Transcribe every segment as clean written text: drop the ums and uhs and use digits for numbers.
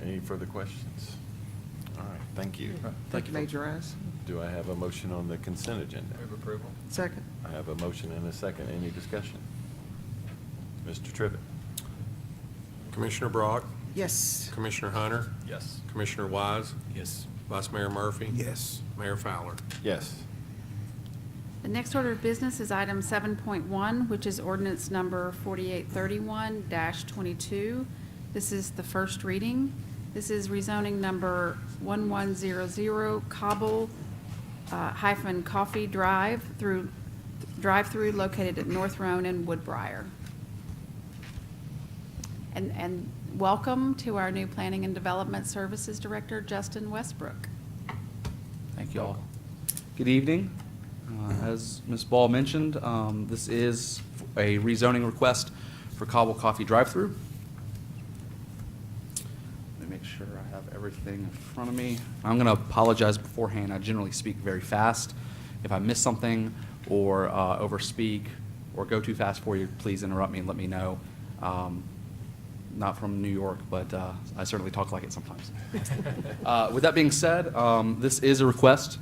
Any further questions? All right, thank you. Thank you, Major Eyes. Do I have a motion on the consent agenda? Move approval. Second. I have a motion and a second. Any discussion? Mr. Trivett? Commissioner Brock, Yes. Commissioner Hunter, Yes. Commissioner Wise, Yes. Vice Mayor Murphy. Yes. Mayor Fowler. Yes. The next order of business is item 7.1, which is ordinance number 4831-22. This is the first reading. This is rezoning number 1100 Cobble hyphen Coffee drive-through located at North Roan and Woodbriar. And welcome to our new Planning and Development Services Director, Justin Westbrook. Thank you all. Good evening. As Ms. Ball mentioned, this is a rezoning request for Cobble Coffee drive-through. Let me make sure I have everything in front of me. I'm going to apologize beforehand. I generally speak very fast. If I miss something or overspeak or go too fast for you, please interrupt me and let me know. Not from New York, but I certainly talk like it sometimes. With that being said, this is a request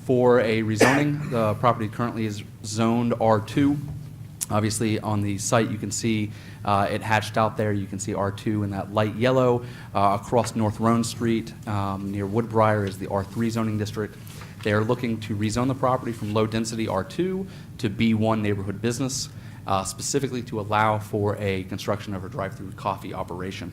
for a rezoning. The property currently is zoned R2. Obviously, on the site, you can see it hatched out there. You can see R2 in that light yellow. Across North Roan Street, near Woodbriar, is the R3 zoning district. They are looking to rezone the property from low-density R2 to B1 neighborhood business, specifically to allow for a construction of a drive-through coffee operation.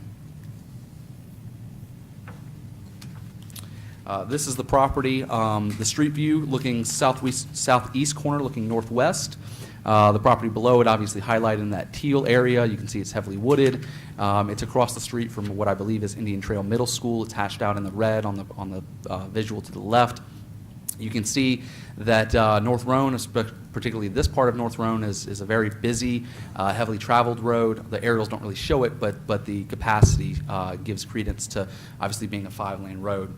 This is the property, the street view looking southeast corner, looking northwest. The property below it, obviously highlighted in that teal area. You can see it's heavily wooded. It's across the street from what I believe is Indian Trail Middle School. It's hashed out in the red on the visual to the left. You can see that North Roan, particularly this part of North Roan, is a very busy, heavily traveled road. The aerials don't really show it, but the capacity gives credence to obviously being a 5-lane road.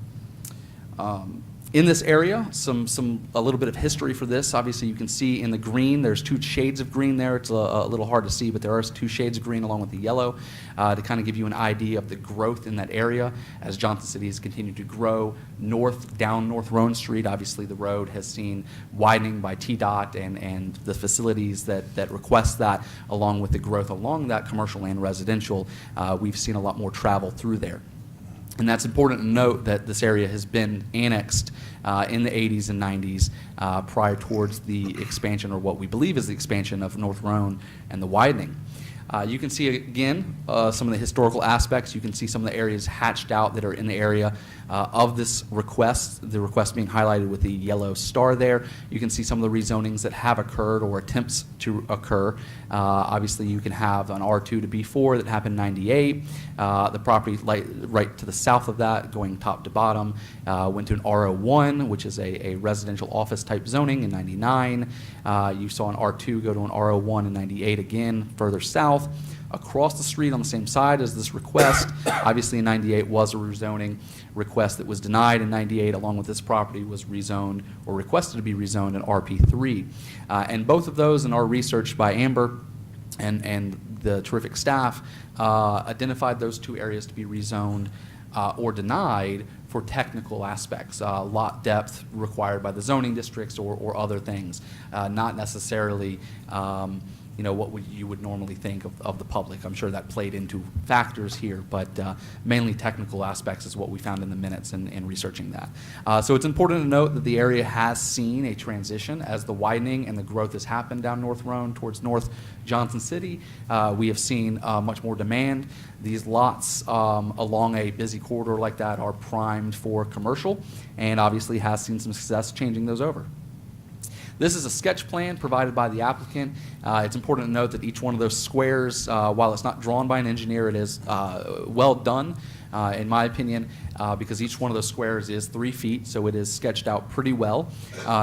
In this area, a little bit of history for this. Obviously, you can see in the green, there's 2 shades of green there. It's a little hard to see, but there are 2 shades of green along with the yellow to kind of give you an idea of the growth in that area as Johnson City has continued to grow down North Roan Street. Obviously, the road has seen widening by TDOT and the facilities that request that, along with the growth along that commercial and residential. We've seen a lot more travel through there. And that's important to note that this area has been annexed in the 80s and 90s prior towards the expansion, or what we believe is the expansion of North Roan and the widening. You can see, again, some of the historical aspects. You can see some of the areas hatched out that are in the area of this request, the request being highlighted with the yellow star there. You can see some of the rezonings that have occurred or attempts to occur. Obviously, you can have an R2 to B4 that happened in 98. The property right to the south of that, going top to bottom, went to an R01, which is a residential office type zoning in 99. You saw an R2 go to an R01 in 98 again, further south. Across the street on the same side as this request, obviously in 98 was a rezoning request that was denied in 98, along with this property was rezoned or requested to be rezoned in RP3. And both of those in our research by Amber and the terrific staff identified those 2 areas to be rezoned or denied for technical aspects, lot depth required by the zoning districts or other things, not necessarily what you would normally think of the public. I'm sure that played into factors here, but mainly technical aspects is what we found in the minutes and researching that. So it's important to note that the area has seen a transition as the widening and the growth has happened down North Roan towards North Johnson City. We have seen much more demand. These lots along a busy corridor like that are primed for commercial, and obviously has seen some success changing those over. This is a sketch plan provided by the applicant. It's important to note that each one of those squares, while it's not drawn by an engineer, it is well done, in my opinion, because each one of those squares is 3 feet, so it is sketched out pretty well.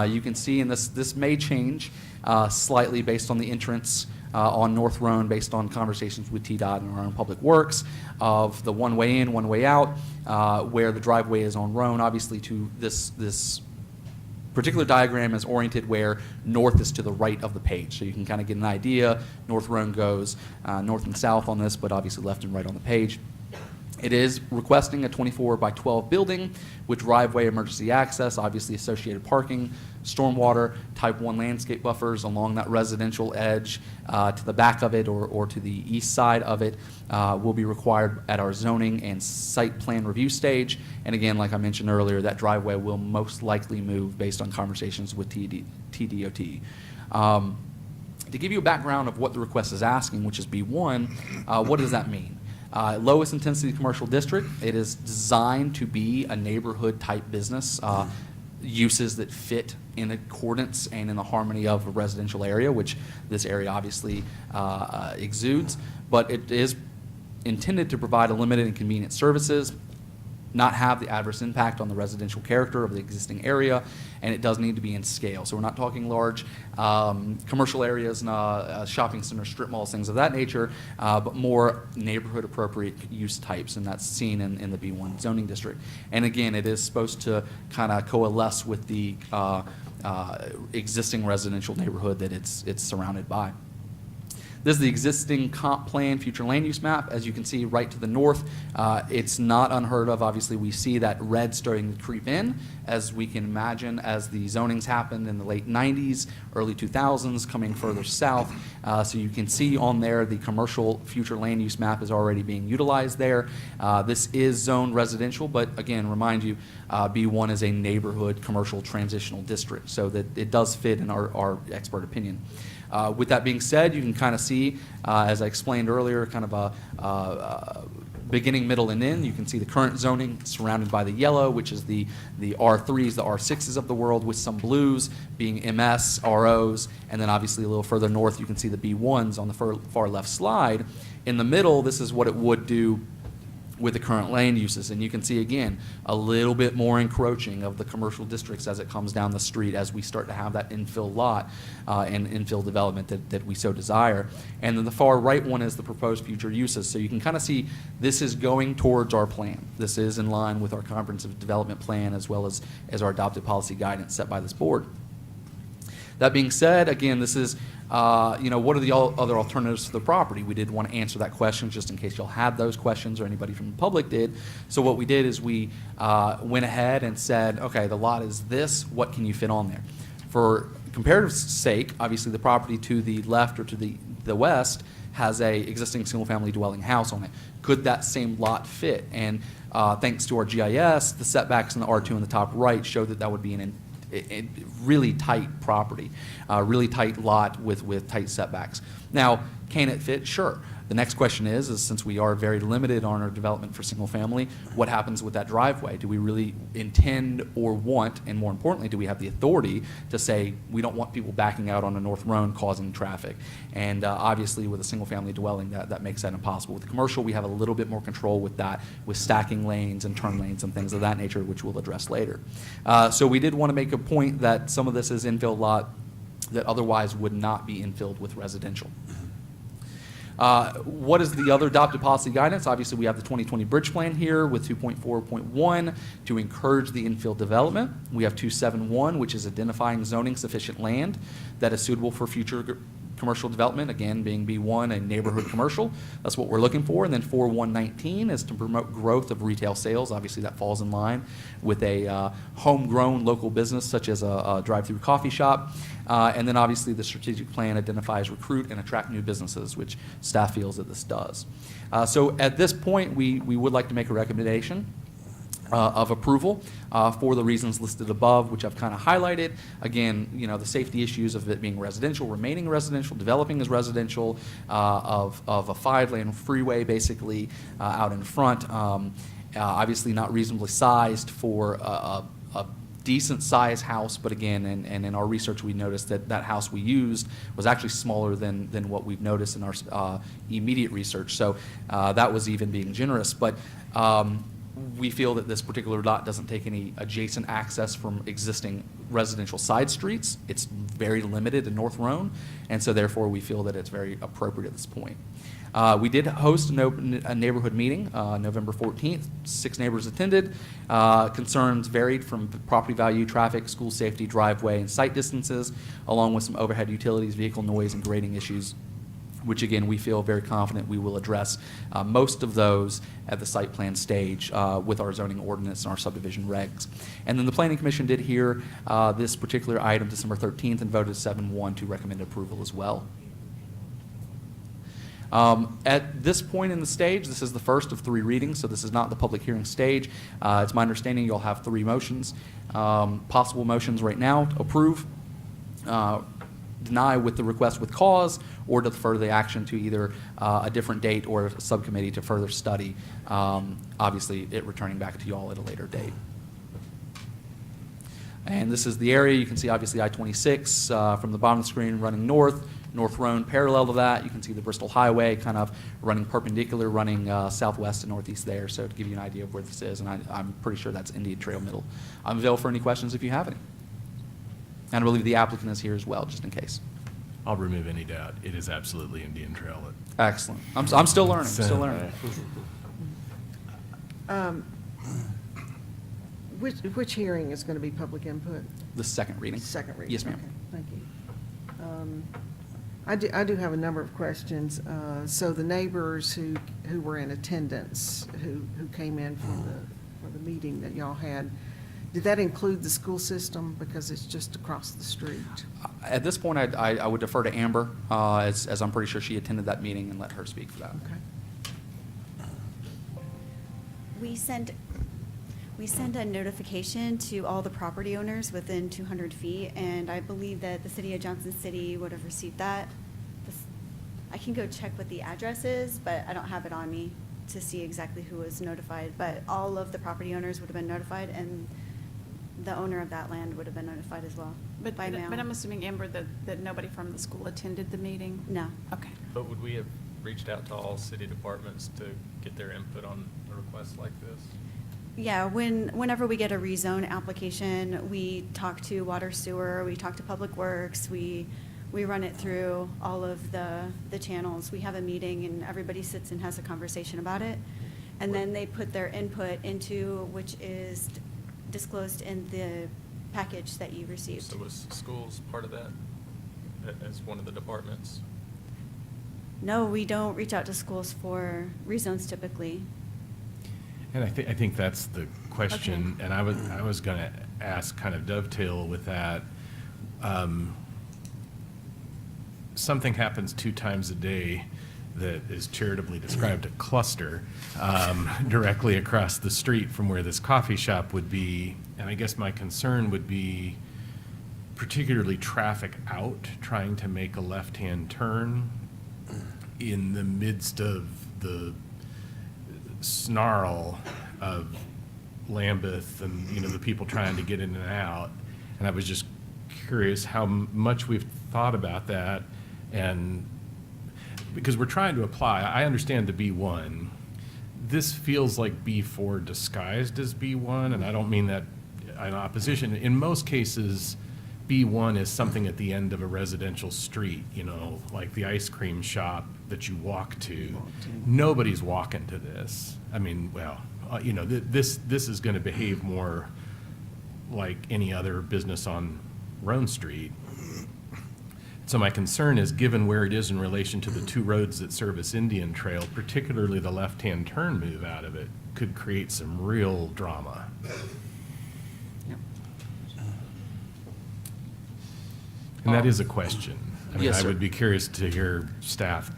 You can see in this may change slightly based on the entrance on North Roan, based on conversations with TDOT and our own public works, of the one way in, one way out, where the driveway is on Roan, obviously to this particular diagram is oriented where north is to the right of the page. So you can kind of get an idea. North Roan goes north and south on this, but obviously left and right on the page. It is requesting a 24 by 12 building with driveway emergency access, obviously associated parking, stormwater, type 1 landscape buffers along that residential edge to the back of it or to the east side of it will be required at our zoning and site plan review stage. And again, like I mentioned earlier, that driveway will most likely move based on conversations with TDOT. To give you a background of what the request is asking, which is B1, what does that mean? Lowest intensity commercial district. It is designed to be a neighborhood type business, uses that fit in accordance and in the harmony of a residential area, which this area obviously exudes, but it is intended to provide a limited and convenient services, not have the adverse impact on the residential character of the existing area, and it does need to be in scale. So we're not talking large commercial areas, shopping centers, strip malls, things of that nature, but more neighborhood appropriate use types, and that's seen in the B1 zoning district. And again, it is supposed to kind of coalesce with the existing residential neighborhood that it's surrounded by. This is the existing comp plan future land use map. As you can see right to the north, it's not unheard of. Obviously, we see that red starting to creep in, as we can imagine, as the zonings happened in the late 90s, early 2000s, coming further south. So you can see on there the commercial future land use map is already being utilized there. This is zoned residential, but again, remind you, B1 is a neighborhood commercial transitional district, so that it does fit in our expert opinion. With that being said, you can kind of see, as I explained earlier, kind of a beginning, middle, and end. You can see the current zoning surrounded by the yellow, which is the R3s, the R6s of the world, with some blues being MS, ROs, and then obviously a little further north, you can see the B1s on the far left slide. In the middle, this is what it would do with the current land uses. And you can see, again, a little bit more encroaching of the commercial districts as it comes down the street, as we start to have that infill lot and infill development that we so desire. And then the far right one is the proposed future uses. So you can kind of see this is going towards our plan. This is in line with our comprehensive development plan, as well as our adopted policy guidance set by this board. That being said, again, this is, what are the other alternatives to the property? We did want to answer that question just in case y'all had those questions or anybody from the public did. So what we did is we went ahead and said, okay, the lot is this, what can you fit on there? For comparative sake, obviously the property to the left or to the west has a existing single-family dwelling house on it. Could that same lot fit? And thanks to our GIS, the setbacks in the R2 in the top right show that would be a really tight property, really tight lot with tight setbacks. Now, can it fit? Sure. The next question is since we are very limited on our development for single family, what happens with that driveway? Do we really intend or want, and more importantly, do we have the authority to say we don't want people backing out on a north road causing traffic? And obviously with a single family dwelling, that makes that impossible. With the commercial, we have a little bit more control with that, with stacking lanes and turn lanes and things of that nature, which we'll address later. So we did want to make a point that some of this is infill lot that otherwise would not be infilled with residential. What is the other adopted policy guidance? Obviously, we have the 2020 bridge plan here with 2.4.1 to encourage the infill development. We have 271, which is identifying zoning sufficient land that is suitable for future commercial development, again, being B1, a neighborhood commercial. That's what we're looking for. And then 4119 is to promote growth of retail sales. Obviously, that falls in line with a homegrown local business, such as a drive-through coffee shop. And then obviously the strategic plan identifies recruit and attract new businesses, which staff feels that this does. So at this point, we would like to make a recommendation of approval for the reasons listed above, which I've kind of highlighted. Again, the safety issues of it being residential, remaining residential, developing as residential, of a 5-lane freeway basically out in front. Obviously not reasonably sized for a decent size house, but again, and in our research we noticed that house we used was actually smaller than what we've noticed in our immediate research. So that was even being generous. But we feel that this particular lot doesn't take any adjacent access from existing residential side streets. It's very limited in North Rhone, and so therefore we feel that it's very appropriate at this point. We did host a neighborhood meeting November 14th. 6 neighbors attended. Concerns varied from property value, traffic, school safety, driveway, and site distances, along with some overhead utilities, vehicle noise, and grading issues which again, we feel very confident we will address most of those at the site plan stage with our zoning ordinance and our subdivision regs. And then the Planning Commission did hear this particular item December 13th and voted 7-1 to recommend approval as well. At this point in the stage, this is the first of 3 readings, so this is not the public hearing stage. It's my understanding you'll have 3 motions. Possible motions right now: approve, deny with the request with cause, or defer the action to either a different date or a subcommittee to further study, obviously it returning back to you all at a later date. And this is the area. You can see obviously I-26 from the bottom of the screen running north, North Roan parallel to that. You can see the Bristol Highway kind of running perpendicular, running southwest and northeast there. So to give you an idea of where this is, and I'm pretty sure that's Indian Trail Middle. I'm available for any questions if you have any. And I believe the applicant is here as well, just in case. I'll remove any doubt. It is absolutely Indian Trail. Excellent. I'm still learning. Still learning. Which hearing is going to be public input? The second reading. Second reading? Yes, ma'am. Okay, thank you. I do have a number of questions. So the neighbors who were in attendance, who came in for the meeting that y'all had, did that include the school system, because it's just across the street? At this point, I would defer to Amber, as I'm pretty sure she attended that meeting, and let her speak for that. Okay. We sent a notification to all the property owners within 200 feet, and I believe that the city of Johnson City would have received that. I can go check what the address is, but I don't have it on me to see exactly who was notified. But all of the property owners would have been notified, and the owner of that land would have been notified as well, by mail. But I'm assuming, Amber, that nobody from the school attended the meeting? No. Okay. But would we have reached out to all city departments to get their input on a request like this? Yeah, whenever we get a rezone application, we talk to water sewer, we talk to public works, we run it through all of the channels. We have a meeting and everybody sits and has a conversation about it. And then they put their input into, which is disclosed in the package that you received. So was schools part of that as one of the departments? No, we don't reach out to schools for rezones typically. And I think that's the question. Okay. And I was going to ask, kind of dovetail with that. Something happens 2 times a day that is charitably described a cluster directly across the street from where this coffee shop would be. And I guess my concern would be particularly traffic out, trying to make a left-hand turn in the midst of the snarl of Lambeth and, the people trying to get in and out. And I was just curious how much we've thought about that. And because we're trying to apply, I understand the B1. This feels like B4 disguised as B1, and I don't mean that in opposition. In most cases, B1 is something at the end of a residential street, like the ice cream shop that you walk to. Nobody's walking to this. I mean, well, this is going to behave more like any other business on Roan Street. So my concern is, given where it is in relation to the 2 roads that service Indian Trail, particularly the left-hand turn move out of it, could create some real drama. Yep. And that is a question. I mean, Yes, I sir. would be curious to hear staff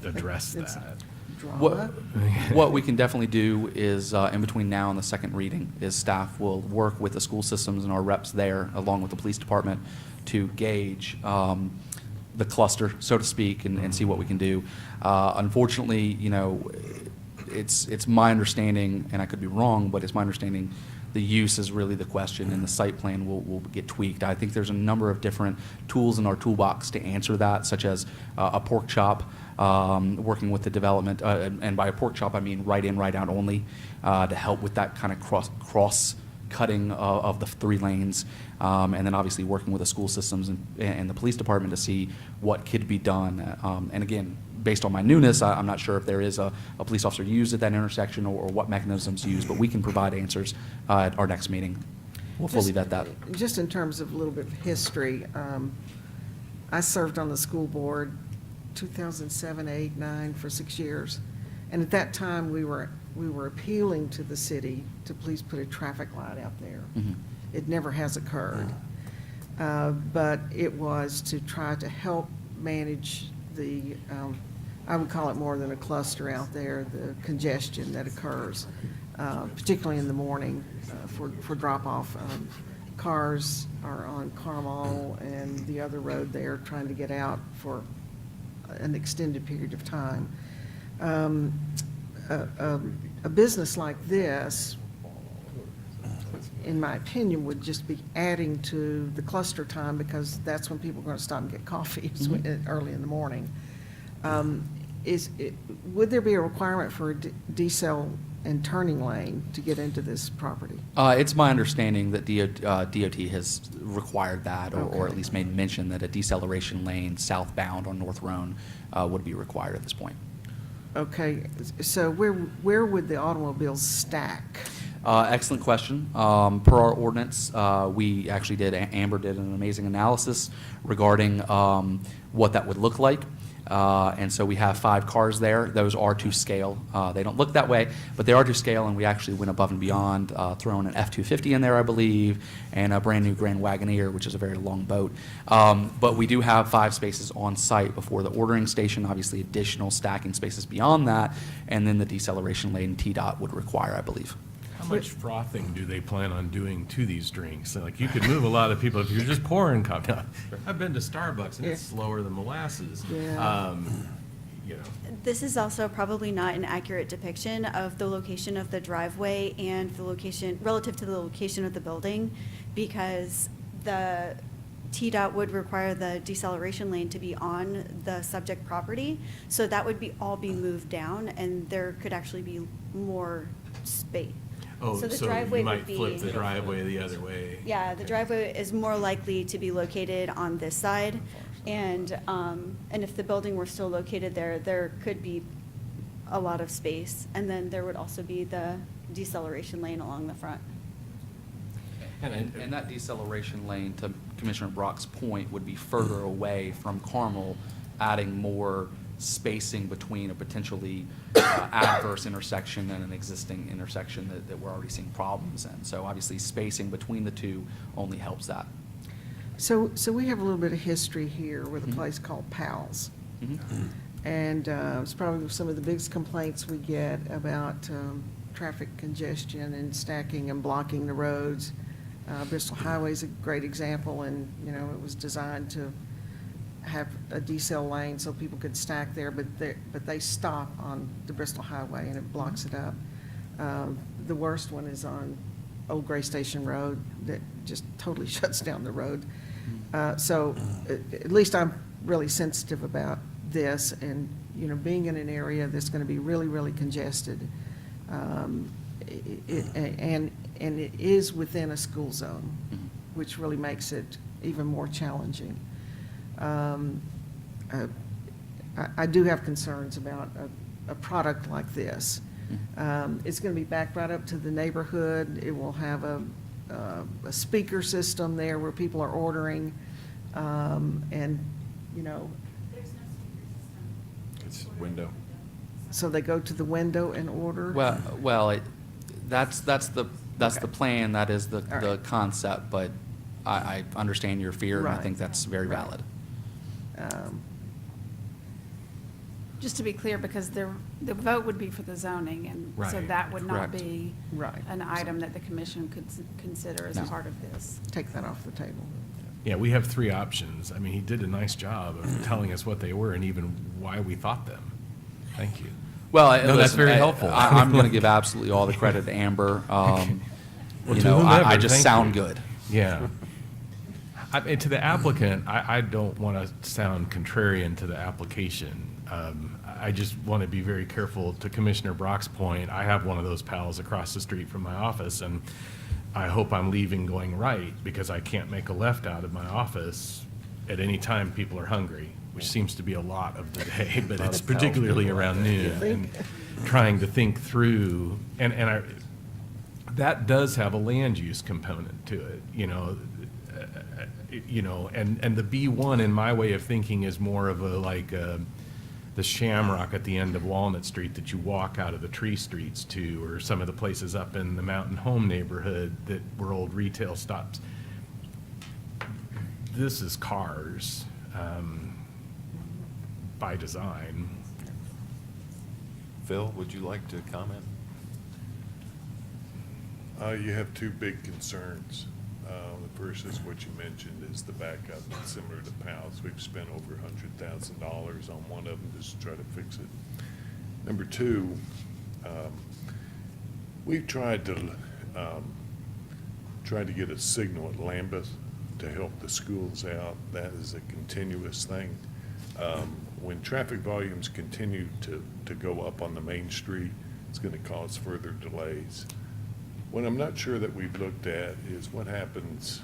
address It's that. Drama? What we can definitely do is, in between now and the second reading, is staff will work with the school systems and our reps there, along with the police department, to gauge the cluster, so to speak, and see what we can do. Unfortunately, it's my understanding, and I could be wrong, but it's my understanding the use is really the question, and the site plan will get tweaked. I think there's a number of different tools in our toolbox to answer that, such as a pork chop, working with the development, and by a pork chop I mean right in, right out only, to help with that kind of cross cutting of the 3 lanes, and then obviously working with the school systems and the police department to see what could be done. And again, based on my newness, I'm not sure if there is a police officer used at that intersection or what mechanisms used, but we can provide answers at our next meeting. We'll fully vet that. Just in terms of a little bit of history, I served on the school board 2007, 8, 9, for 6 years. And at that time, we were appealing to the city to please put a traffic light out there. Mhm. It never has occurred. But it was to try to help manage the, I would call it more than a cluster out there, the congestion that occurs, particularly in the morning for drop-off. Cars are on Carmel and the other road there trying to get out for an extended period of time. A business like this, in my opinion, would just be adding to the cluster time, because that's when people are going to stop and get coffee early in the morning. Would there be a requirement for a decel and turning lane to get into this property? It's my understanding that DOT has required that, or at Okay. least made mention that a deceleration lane southbound on North Roan would be required at this point. Okay, so where would the automobiles stack? Excellent question. Per our ordinance, we actually Amber did an amazing analysis regarding what that would look like. And so we have 5 cars there. Those are to scale. They don't look that way, but they are to scale, and we actually went above and beyond, throwing an F-250 in there, I believe, and a brand-new Grand Wagoneer, which is a very long boat. But we do have 5 spaces on site before the ordering station, obviously additional stacking spaces beyond that, and then the deceleration lane TDOT would require, I believe. How much frothing do they plan on doing to these drinks? Like, you could move a lot of people if you're just pouring coffee. I've been to Starbucks, and it's Yeah. slower than molasses. Yeah. You know, This is also probably not an accurate depiction of the location of the driveway and the location, relative to the location of the building, because the TDOT would require the deceleration lane to be on the subject property, so that would all be moved down, and there could actually be more space. oh, the so driveway you would might be- flip the driveway the other way. Yeah, the driveway is more likely to be located on this side, and if the building were still located there, there could be a lot of space, and then there would also be the deceleration lane along the front. And that deceleration lane, to Commissioner Brock's point, would be further away from Carmel, adding more spacing between a potentially adverse intersection and an existing intersection that we're already seeing problems in. So obviously, spacing between the two only helps that. So we have a little bit of history here with a Mhm. place called Powell's. Mhm. And it's probably some of the biggest complaints we get about traffic congestion and stacking and blocking the roads. Bristol Highway is a great example, and, you know, it was designed to have a decel lane so people could stack there, but they stop on the Bristol Highway and it blocks it up. The worst one is on Old Gray Station Road that just totally shuts down the road. So at least I'm really sensitive about this, and, you know, being in an area that's going to be really, really congested. And it is within a school zone, which really makes it even more challenging. I do have concerns about a product like this. It's going to be backed right up to the neighborhood. It will have a speaker system there where people are ordering, and, you know, It's window. so they go to the window and order? That's the Okay. plan, that is the All right. concept, but I understand your fear, and I Right. think that's very Right. valid. Just to be clear, because the vote would be for the zoning, and so Right, that would not correct. be Right. an item that the commission could consider as No. part of this. Take that off the table. Yeah, we have 3 options. I mean, he did a nice job of telling us what they were and even why we thought them. Thank you. Well, No, that's listen, very helpful. I'm going to give absolutely all the credit to Amber. Well, You to know, whomever, I just thank sound you. good. Yeah. And to the applicant, I don't want to sound contrarian to the application. I just want to be very careful. To Commissioner Brock's point, I have one of those pals across the street from my office, and I hope I'm leaving going right, because I can't make a left out of my office at any time people are hungry, which seems to be a lot of the day, but Lot it's of pals particularly people around out there, noon. yeah. And trying to think through, and that does have a land use component to it, you know, and the B1, in my way of thinking, is more of a, like, the Shamrock at the end of Walnut Street that you walk out of the tree streets to, or some of the places up in the Mountain Home neighborhood that were old retail stops. This is cars, by design. Phil, would you like to comment? You have two big concerns. The first is what you mentioned, is the backup. It's similar to Powell's. We've spent over $100,000 on one of them just to try to fix it. Number two, we've tried to get a signal at Lambeth to help the schools out. That is a continuous thing. When traffic volumes continue to go up on the main street, it's going to cause further delays. What I'm not sure that we've looked at is what happens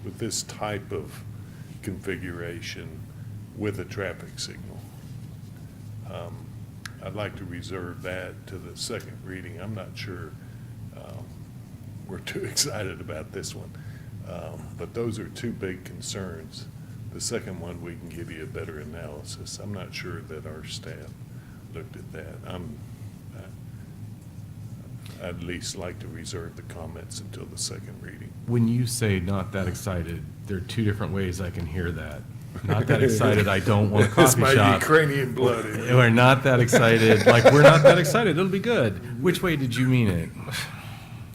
with this type of configuration with a traffic signal. I'd like to reserve that to the second reading. I'm not sure we're too excited about this one. But those are two big concerns. The second one, we can give you a better analysis. I'm not sure that our staff looked at that. I'd at least like to reserve the comments until the second reading. When you say not that excited, there are two different ways I can hear that. Not that excited, I don't want a coffee It's my shop. Ukrainian blood in me. Or not that excited, like, we're not that excited, it'll be good. Which way did you mean it?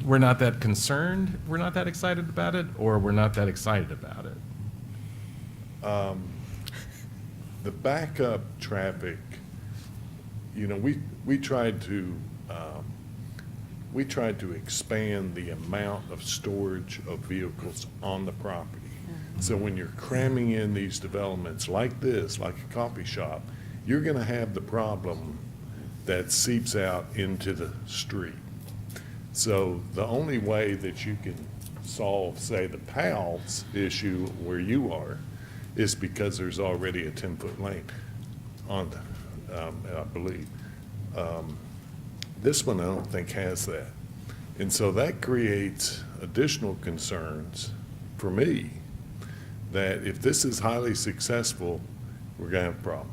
We're not that concerned, we're not that excited about it, or we're not that excited about it? The backup traffic, you know, we tried to expand the amount of storage of vehicles on the property. So when you're cramming in these developments like this, like a coffee shop, you're gonna have the problem that seeps out into the street. So the only way that you can solve, say, the Powell's issue where you are, is because there's already a 10-foot lane on, I believe. This one I don't think has that. And so that creates additional concerns for me that if this is highly successful, we're gonna have a problem.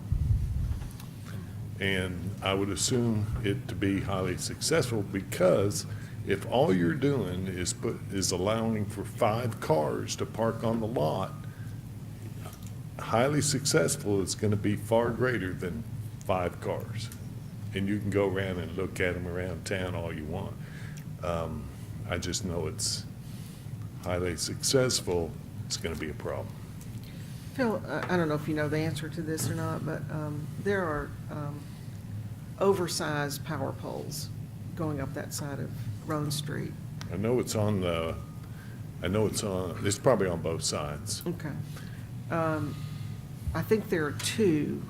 And I would assume it to be highly successful because if all you're doing is allowing for 5 cars to park on the lot, highly successful is going to be far greater than 5 cars. And you can go around and look at them around town all you want. I just know it's highly successful, it's going to be a problem. Phil, I don't know if you know the answer to this or not, but there are oversized power poles going up that side of Roan Street. I know it's it's probably on both sides. Okay. I think there are 2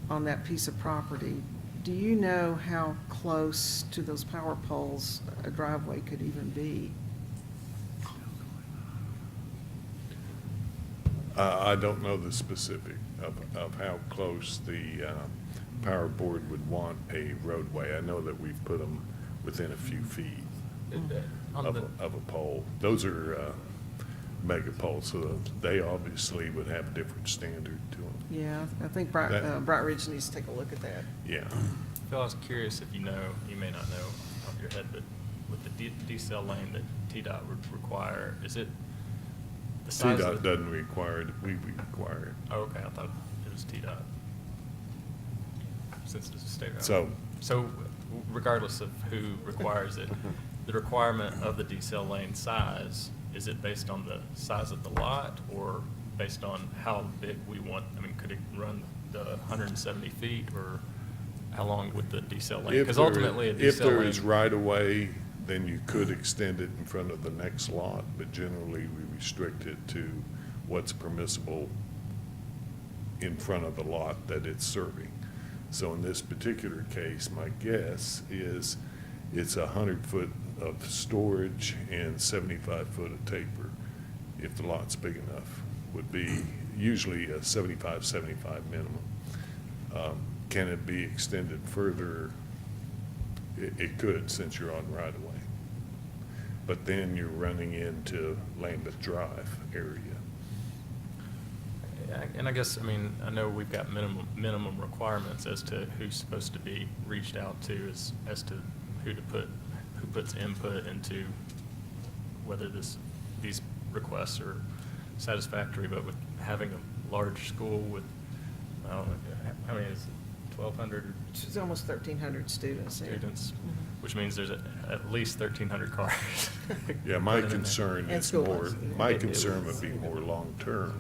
on that piece of property. Do you know how close to those power poles a driveway could even be? I don't know the specific of how close the power board would want a roadway. I know that we've put them within a few feet of a pole. Those are mega poles, so they obviously would have a different standard to them. Yeah, I think Bright Ridge needs to take a look at that. Yeah. Phil, I was curious if you know, you may not know off your head, but with the decel lane that TDOT would require, is it the size CDOT of the? doesn't require it, we require it. Oh, okay, I thought it was TDOT. Since it's a state road. So regardless of who requires it, the requirement of the decel lane size, is it based on the size of the lot or based on how big we want? I mean, could it run the 170 feet or how long would the decel lane? Because ultimately a decel lane. If there is right of way, then you could extend it in front of the next lot, but generally we restrict it to what's permissible in front of the lot that it's serving. So in this particular case, my guess is it's 100 foot of storage and 75 foot of taper. If the lot's big enough, would be usually a 75 minimum. Can it be extended further? It could, since you're on right of way. But then you're running into Lambeth Drive area. And I guess, I mean, I know we've got minimum requirements as to who's supposed to be reached out to as to who puts input into whether these requests are satisfactory, but with having a large school with, I don't know, how many is it, 1,200 It's almost 1,300 students there. students? Mhm. Which means there's at least 1,300 cars. Yeah, my running in there. concern And is school more, buses, yeah. my concern would be more long-term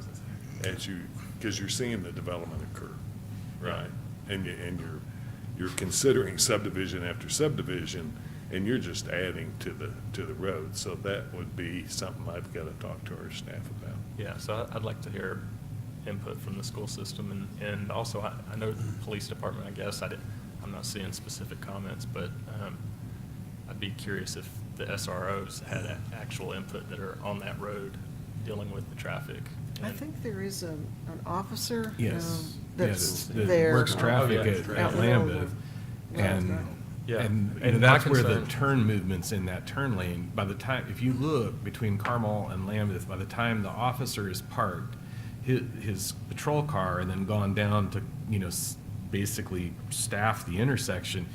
because you're seeing the development occur, right? And you're considering subdivision after subdivision, and you're just adding to the road. So that would be something I've got to talk to our staff about. Yeah, so I'd like to hear input from the school system, and also, I know the police department, I guess, I'm not seeing specific comments, but I'd be curious if the SROs had actual input that are on that road dealing with the traffic. I And- think there is an officer. Yes, That's yes, that there. works traffic Oh, yeah. at Out in the middle of Lambeth. the- And, Yeah. and you know, And my that's where the concern- turn movement's in that turn lane. By the time, if you look between Carmel and Lambeth, by the time the officer is parked, his patrol car and then gone down to, you know, basically staff the intersection,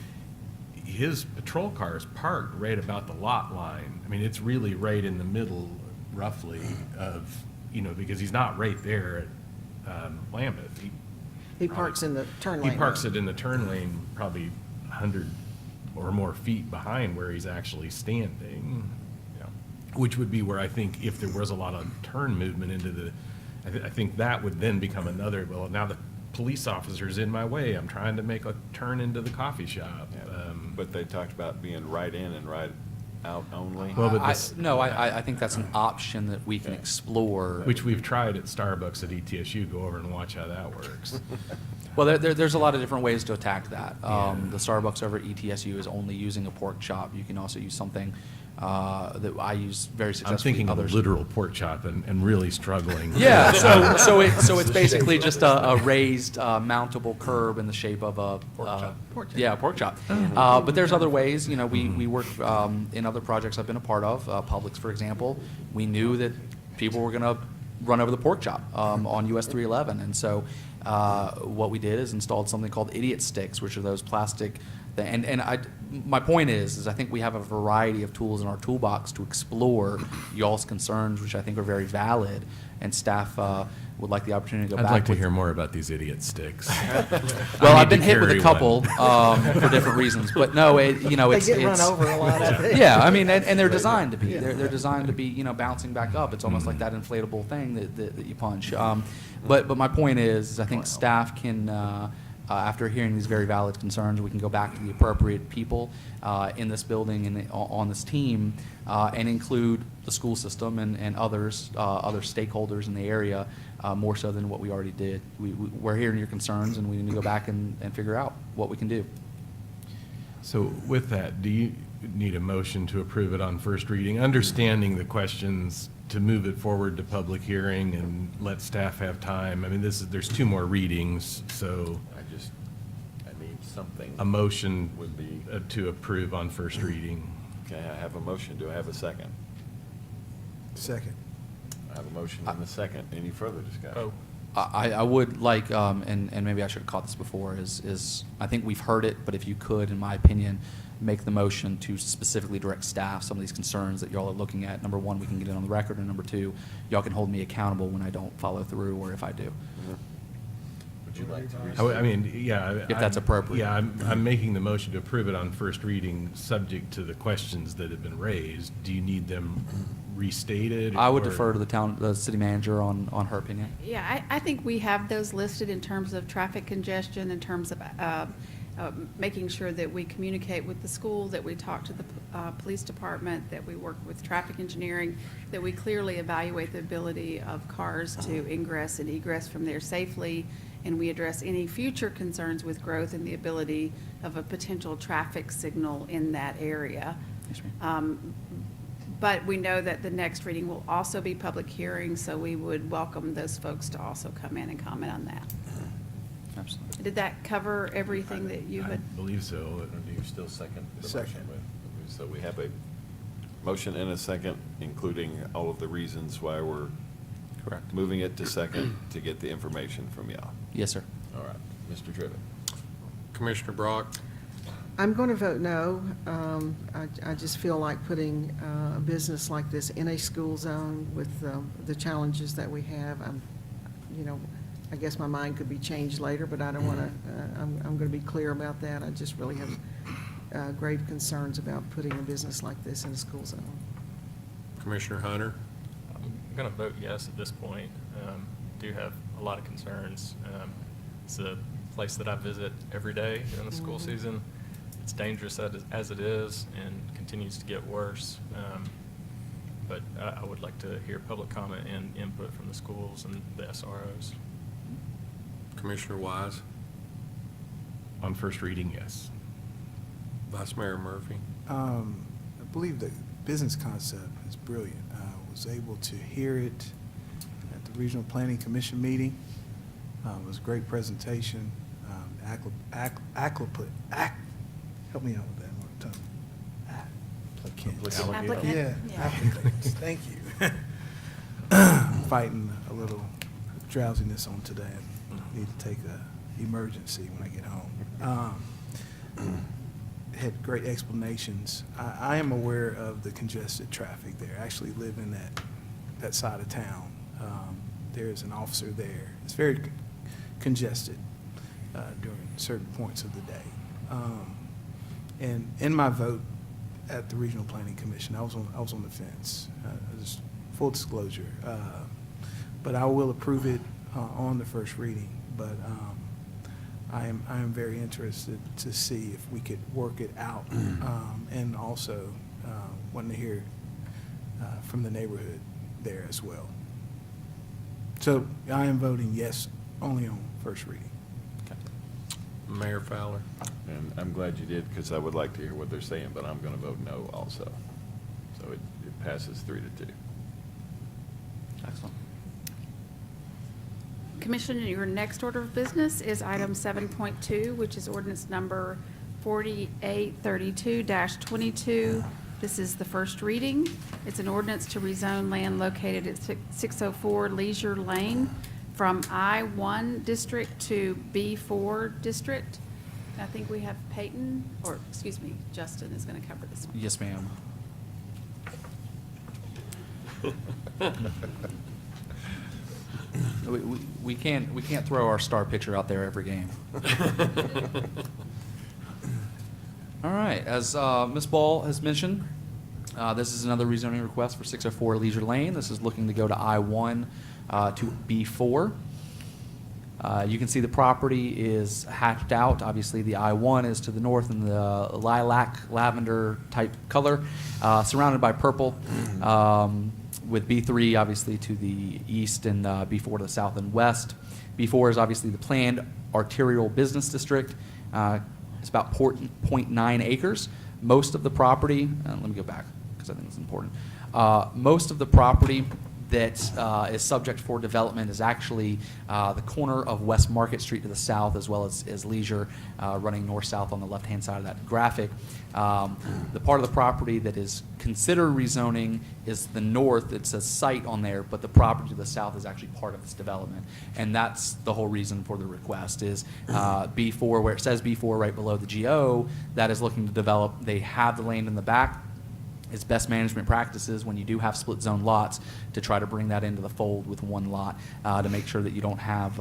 his patrol car is parked right about the lot line. I mean, it's really right in the middle, roughly, of, you know, because he's not right there at Lambeth. He parks in the turn lane. He parks it in the turn lane, probably 100 or more feet behind where he's actually standing. Yeah. Which would be where I think if there was a lot of turn movement into the, I think that would then become another, well, now the police officer's in my way, I'm trying to make a turn into the coffee shop. But they talked about being right in and right out only. Well, but I- this- No, I think that's an option that we can Okay. explore. Which we've tried at Starbucks at ETSU, go over and watch how that works. Well, there's a lot of different ways to attack that. Yeah. The Starbucks over at ETSU is only using a pork chop. You can also use something that I use very I'm successfully. thinking of a Others- literal pork chop and really struggling. Yeah, so it's basically just a raised mountable curb in the shape of a Pork chop. Pork chop. Yeah, pork chop. But there's other ways. You know, we work in other projects I've been a part of. Publix, for example. We knew that people were going to run over the pork chop on US 311, and so what we did is installed something called idiot sticks, which are those plastic. My point is I think we have a variety of tools in our toolbox to explore y'all's concerns, which I think are very valid, and staff would like the opportunity to go I'd back. like to with- hear more about these idiot sticks. Well, I I've need been to hit with a carry couple one. for different reasons, but no, They it's get run over a lot, I think. yeah, I mean, and they're designed to be. They're designed to be, bouncing back up. It's almost like that inflatable thing that you punch. But my point is I think staff can, after hearing these very valid concerns, we can go back to the appropriate people in this building and on this team and include the school system and others, other stakeholders in the area, more so than what we already did. We're hearing your concerns, and we need to go back and figure out what we can do. So with that, do you need a motion to approve it on first reading, understanding the questions, to move it forward to public hearing and let staff have time? I mean, there's two more readings, so I need something. a motion Would be, to approve on first reading. okay, I have a motion. Do I have a second? Second. I have a motion and a second. Any further discussion? Oh, I would like, and maybe I should have caught this before, is I think we've heard it, but if you could, in my opinion, make the motion to specifically direct staff some of these concerns that y'all are looking at. Number one, we can get it on the record, and number two, y'all can hold me accountable when I don't follow through or if I do. Would you like to restate? I mean, yeah. If that's appropriate. Yeah, I'm making the motion to approve it on first reading, subject to the questions that have been raised. Do you need them restated? I would or- defer to the city manager on her opinion. Yeah, I think we have those listed in terms of traffic congestion, in terms of making sure that we communicate with the school, that we talk to the police department, that we work with traffic engineering, that we clearly evaluate the ability of cars to ingress and egress from there safely, and we address any future concerns with growth and the ability of a potential traffic signal in that area. Yes, ma'am. But we know that the next reading will also be public hearing, so we would welcome those folks to also come in and comment on that. Absolutely. Did that cover everything that you I had? believe so. Do you still second the Second. motion? So we have a motion and a second, including all of the reasons why we're Correct. Moving it to second to get the information from y'all. Yes, sir. All right, Mr. Trivett. Commissioner Brock, I'm going to vote no. I just feel like putting a business like this in a school zone with the challenges that we have, I guess my mind could be changed later, but I don't want to, I'm going to be clear about that. I just really have grave concerns about putting a business like this in a school zone. Commissioner Hunter, I'm going to vote yes at this point. Do have a lot of concerns. It's a place that I visit every day during the school season. It's dangerous as it is and continues to get worse. But I would like to hear public comment and input from the schools and the SROs. Commissioner Wise, On first reading, yes. Vice Mayor Murphy. I believe the business concept is brilliant. I was able to hear it at the Regional Planning Commission meeting. It was a great presentation. Help me out with that one time. Applicant? Yeah, Yeah. applicants. Thank you. Fighting a little drowsiness on today. I need to take a emergency when I get home. Had great explanations. I am aware of the congested traffic there. I actually live in that side of town. There's an officer there. It's very congested during certain points of the day. And in my vote at the Regional Planning Commission, I was on the fence. Just full disclosure, but I will approve it on the first reading. But I am very interested to see if we could work it out, and also wanting to hear from the neighborhood there as well. So I am voting yes only on first reading. Mayor Fowler. And I'm glad you did, because I would like to hear what they're saying, but I'm going to vote no also. So it passes 3-2. Excellent. Commissioner, your next order of business is item 7.2, which is ordinance number 4832-22. This is the first reading. It's an ordinance to rezone land located at 604 Leisure Lane from I-1 district to B4 district. I think we have Peyton, or excuse me, Justin is going to cover this one. Yes, ma'am. We can't throw our star pitcher out there every game. All right, as Ms. Ball has mentioned, this is another rezoning request for 604 Leisure Lane. This is looking to go to I-1 to B4. You can see the property is hatched out. Obviously, the I-1 is to the north in the lilac, lavender type color, surrounded by purple, with B3 obviously to the east and B4 to the south and west. B4 is obviously the planned arterial business district. It's about 0.9 acres. Most of the property, let me go back because I think it's important. Most of the property that is subject for development is actually the corner of West Market Street to the south, as well as Leisure, running north-south on the left-hand side of that graphic. The part of the property that is considered rezoning is the north. It's a site on there, but the property to the south is actually part of this development. And that's the whole reason for the request is B4, where it says B4 right below the GO, that is looking to develop. They have the land in the back. It's best management practices when you do have split zone lots to try to bring that into the fold with one lot to make sure that you don't have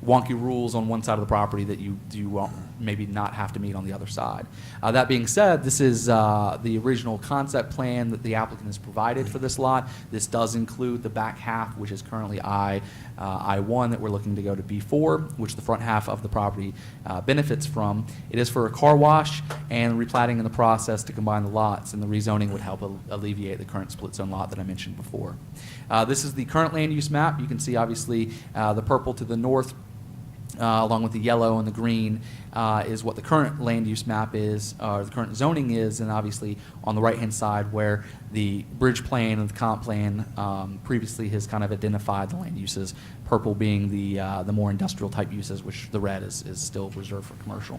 wonky rules on one side of the property that you maybe not have to meet on the other side. That being said, this is the original concept plan that the applicant has provided for this lot. This does include the back half, which is currently I-1 that we're looking to go to B4, which the front half of the property benefits from. It is for a car wash and replatting in the process to combine the lots, and the rezoning would help alleviate the current split zone lot that I mentioned before. This is the current land use map. You can see obviously the purple to the north along with the yellow and the green is what the current land use map is, or the current zoning is, and obviously on the right-hand side where the bridge plan and the comp plan previously has kind of identified the land uses, purple being the more industrial type uses, which the red is still reserved for commercial.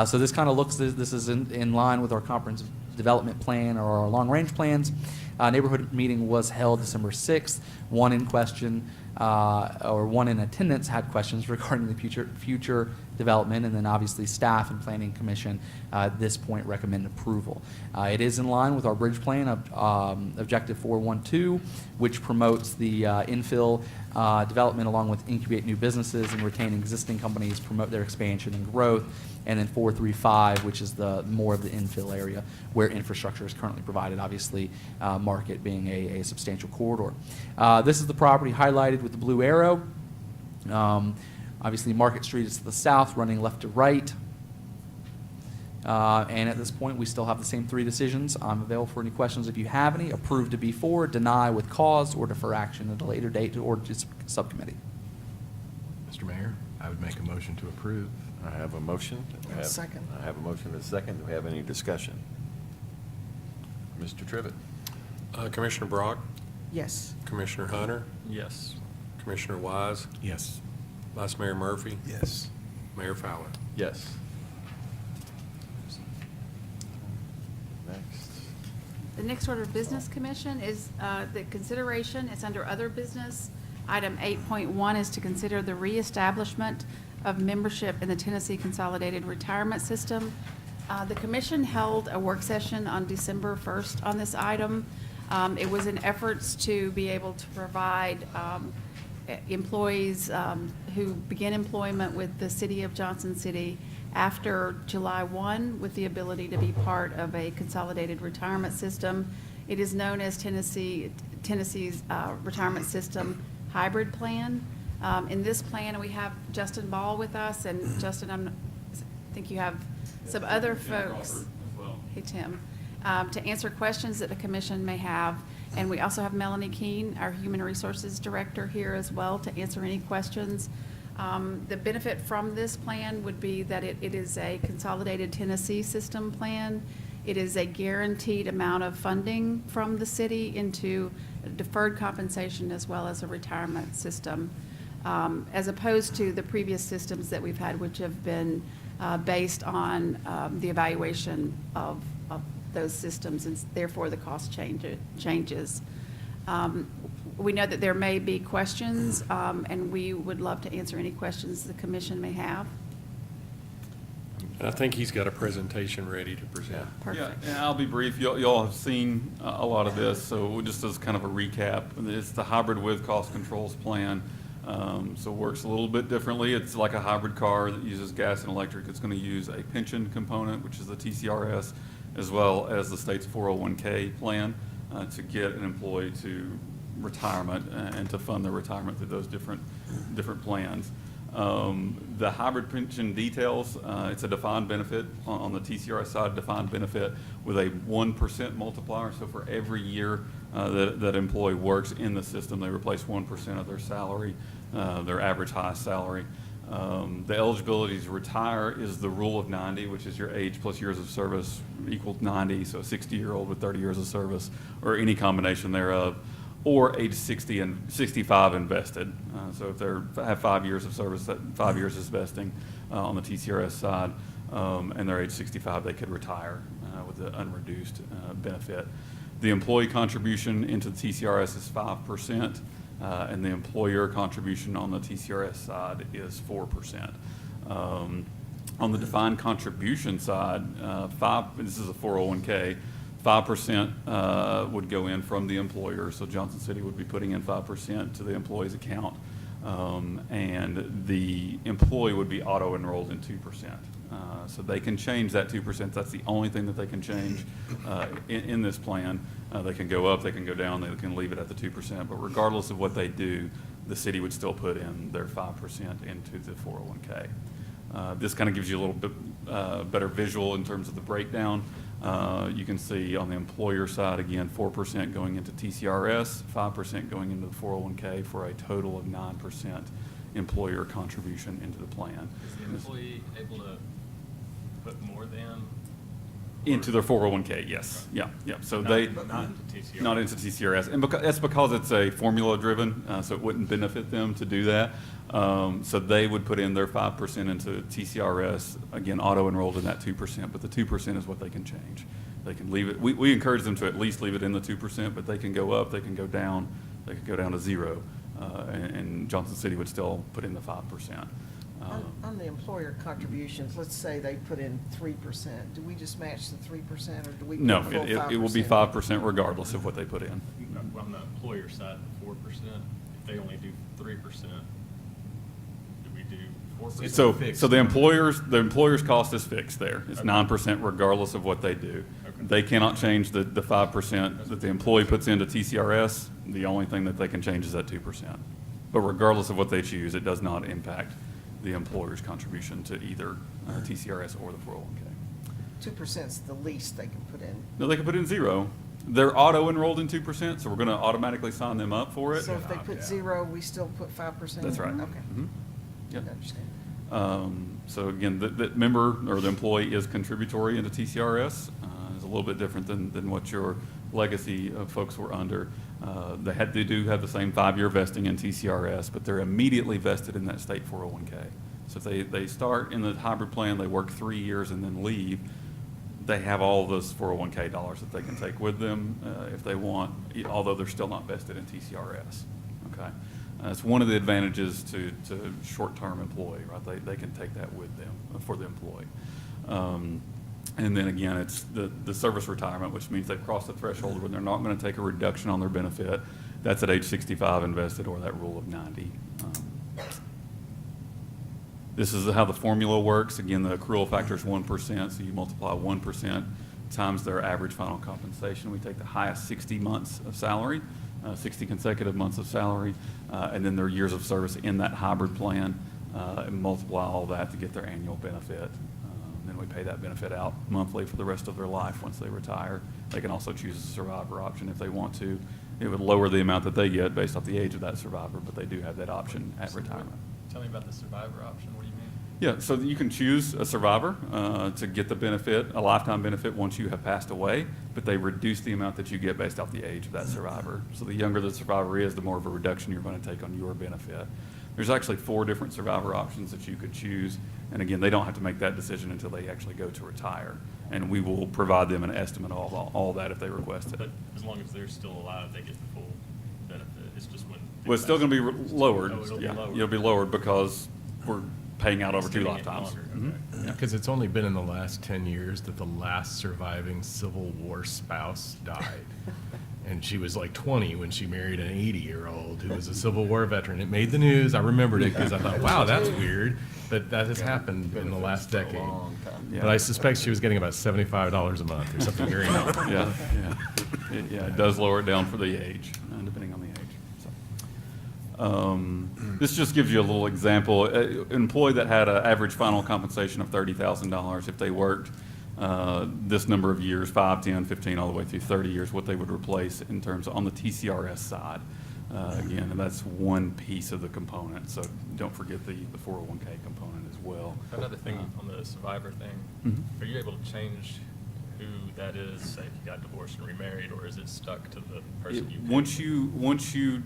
So this kind of looks, this is in line with our comprehensive development plan or our long-range plans. Neighborhood meeting was held December 6th. One in question, or one in attendance had questions regarding the future development, and then obviously staff and planning commission at this point recommend approval. It is in line with our bridge plan of objective 412, which promotes the infill development along with incubate new businesses and retain existing companies, promote their expansion and growth. And then 435, which is the more of the infill area where infrastructure is currently provided, obviously Market being a substantial corridor. This is the property highlighted with the blue arrow. Obviously Market Street is to the south, running left to right. And at this point, we still have the same three decisions. I'm available for any questions if you have any. Approve to be for, deny with cause, or defer action at a later date or just subcommittee. Mr. Mayor, I would make a motion to approve. I have a motion. I'll second. I have a motion and a second. Do we have any discussion? Mr. Trivett? Commissioner Brock, Yes. Commissioner Hunter, Yes. Commissioner Wise, Yes. Vice Mayor Murphy, Yes. Mayor Fowler. Yes. Next. The next order of business, Commission, is the consideration, it's under other business. Item 8.1 is to consider the reestablishment of membership in the Tennessee Consolidated Retirement System. The Commission held a work session on December 1st on this item. It was in efforts to be able to provide employees who begin employment with the City of Johnson City after July 1 with the ability to be part of a consolidated retirement system. It is known as Tennessee's retirement system hybrid plan. In this plan, we have Justin Ball with us, and Justin, I think you have some other folks. Hey, Tim. To answer questions that the commission may have. And we also have Melanie Keene, our Human Resources Director, here as well to answer any questions. The benefit from this plan would be that it is a consolidated Tennessee system plan. It is a guaranteed amount of funding from the city into deferred compensation as well as a retirement system, as opposed to the previous systems that we've had, which have been based on the evaluation of those systems, and therefore the cost changes. We know that there may be questions, and we would love to answer any questions the commission may have. And I think he's got a presentation ready to present. Perfect. Yeah, and I'll be brief. Y'all have seen a lot of this, so just as kind of a recap, it's the hybrid with cost controls plan. So it works a little bit differently. It's like a hybrid car that uses gas and electric. It's going to use a pension component, which is the TCRS, as well as the state's 401k plan to get an employee to retirement and to fund their retirement through those different plans. The hybrid pension details, it's a defined benefit on the TCRS side, defined benefit with a 1% multiplier. So for every year that employee works in the system, they replace 1% of their salary, their average highest salary. The eligibility to retire is the rule of 90, which is your age plus years of service equals 90, so a 60-year-old with 30 years of service, or any combination thereof, or age 60 and 65 invested. So if they have 5 years of service, that 5 years is vesting on the TCRS side, and they're age 65, they could retire with the unreduced benefit. The employee contribution into the TCRS is 5%. And the employer contribution on the TCRS side is 4%. On the defined contribution side, this is a 401k, 5% would go in from the employer, so Johnson City would be putting in 5% to the employee's account, and the employee would be auto-enrolled in 2%. So they can change that 2%. That's the only thing that they can change in this plan. They can go up, they can go down, they can leave it at the 2%. But regardless of what they do, the city would still put in their 5% into the 401k. This kind of gives you a little bit better visual in terms of the breakdown. You can see on the employer side, again, 4% going into TCRS, 5% going into the 401k for a total of 9% employer contribution into the plan. Is the employee able to put more than? Into their 401k, yes. Yeah. So they. But not into TCRS. Not into TCRS. And that's because it's a formula-driven, so it wouldn't benefit them to do that. So they would put in their 5% into TCRS, again, auto-enrolled in that 2%, but the 2% is what they can change. They can leave it, we encourage them to at least leave it in the 2%, but they can go up, they can go down, they could go down to 0, and Johnson City would still put in the 5%. On the employer contributions, let's say they put in 3%, do we just match the 3% or do we? No, put full it will be 5% regardless of what they put in. On the employer side, 4%, if they only do 3%, do we do 4%? So the employer's cost is fixed there. It's 9% regardless of what they do. Okay. They cannot change the 5% that the employee puts into TCRS. The only thing that they can change is that 2%. But regardless of what they choose, it does not impact the employer's contribution to either TCRS or the 401K. 2% is the least they can put in. No, they can put in 0. They're auto-enrolled in 2%, so we're going to automatically sign them up for it. So if they put 0, we still put 5%? That's right. Okay. Mhm. Yep. I understand. So again, the member or the employee is contributory into TCRS. It's a little bit different than what your legacy folks were under. They do have the same 5-year vesting in TCRS, but they're immediately vested in that state 401K. So if they start in the hybrid plan, they work 3 years and then leave, they have all those 401K dollars that they can take with them if they want, although they're still not vested in TCRS. Okay, it's one of the advantages to short-term employee, right? They can take that with them for the employee. And then again, it's the service retirement, which means they've crossed the threshold where they're not going to take a reduction on their benefit. That's at age 65 invested, or that rule of 90. This is how the formula works. Again, the accrual factor is 1%, so you multiply 1% times their average final compensation. We take the highest 60 months of salary, 60 consecutive months of salary, and then their years of service in that hybrid plan, and multiply all that to get their annual benefit. Then we pay that benefit out monthly for the rest of their life once they retire. They can also choose a survivor option if they want to. It would lower the amount that they get based off the age of that survivor, but they do have that option at retirement. Tell me about the survivor option, what do you mean? Yeah, so you can choose a survivor to get the benefit, a lifetime benefit once you have passed away, but they reduce the amount that you get based off the age of that survivor. So the younger the survivor is, the more of a reduction you're going to take on your benefit. There's actually 4 different survivor options that you could choose. And again, they don't have to make that decision until they actually go to retire. And we will provide them an estimate of all that if they request it. But as long as they're still alive, they get the full benefit. It's just when. Well, it's still going to be lowered. Oh, it'll be Yeah, lowered. it'll be lowered because we're paying out over 2 Extending it lifetimes. longer, Mhm. okay. Because it's only been in the last 10 years that the last surviving Civil War spouse died. And she was like 20 when she married an 80-year-old who was a Civil War veteran. It made the news. I remembered it because I thought, wow, that's weird. But that has happened in the last decade. Yeah. But I suspect she was getting about $75 a month or something very low. Yeah, yeah. It does lower it down for the age, depending on the age. So, this just gives you a little example. An employee that had an average final compensation of $30,000, if they worked this number of years, 5, 10, 15, all the way through 30 years, what they would replace in terms on the TCRS side. Again, and that's one piece of the component, so don't forget the 401K component as well. Another thing on the survivor thing, Mhm. are you able to change who that is, say if you got divorced and remarried, or is it stuck to the person you picked? Once you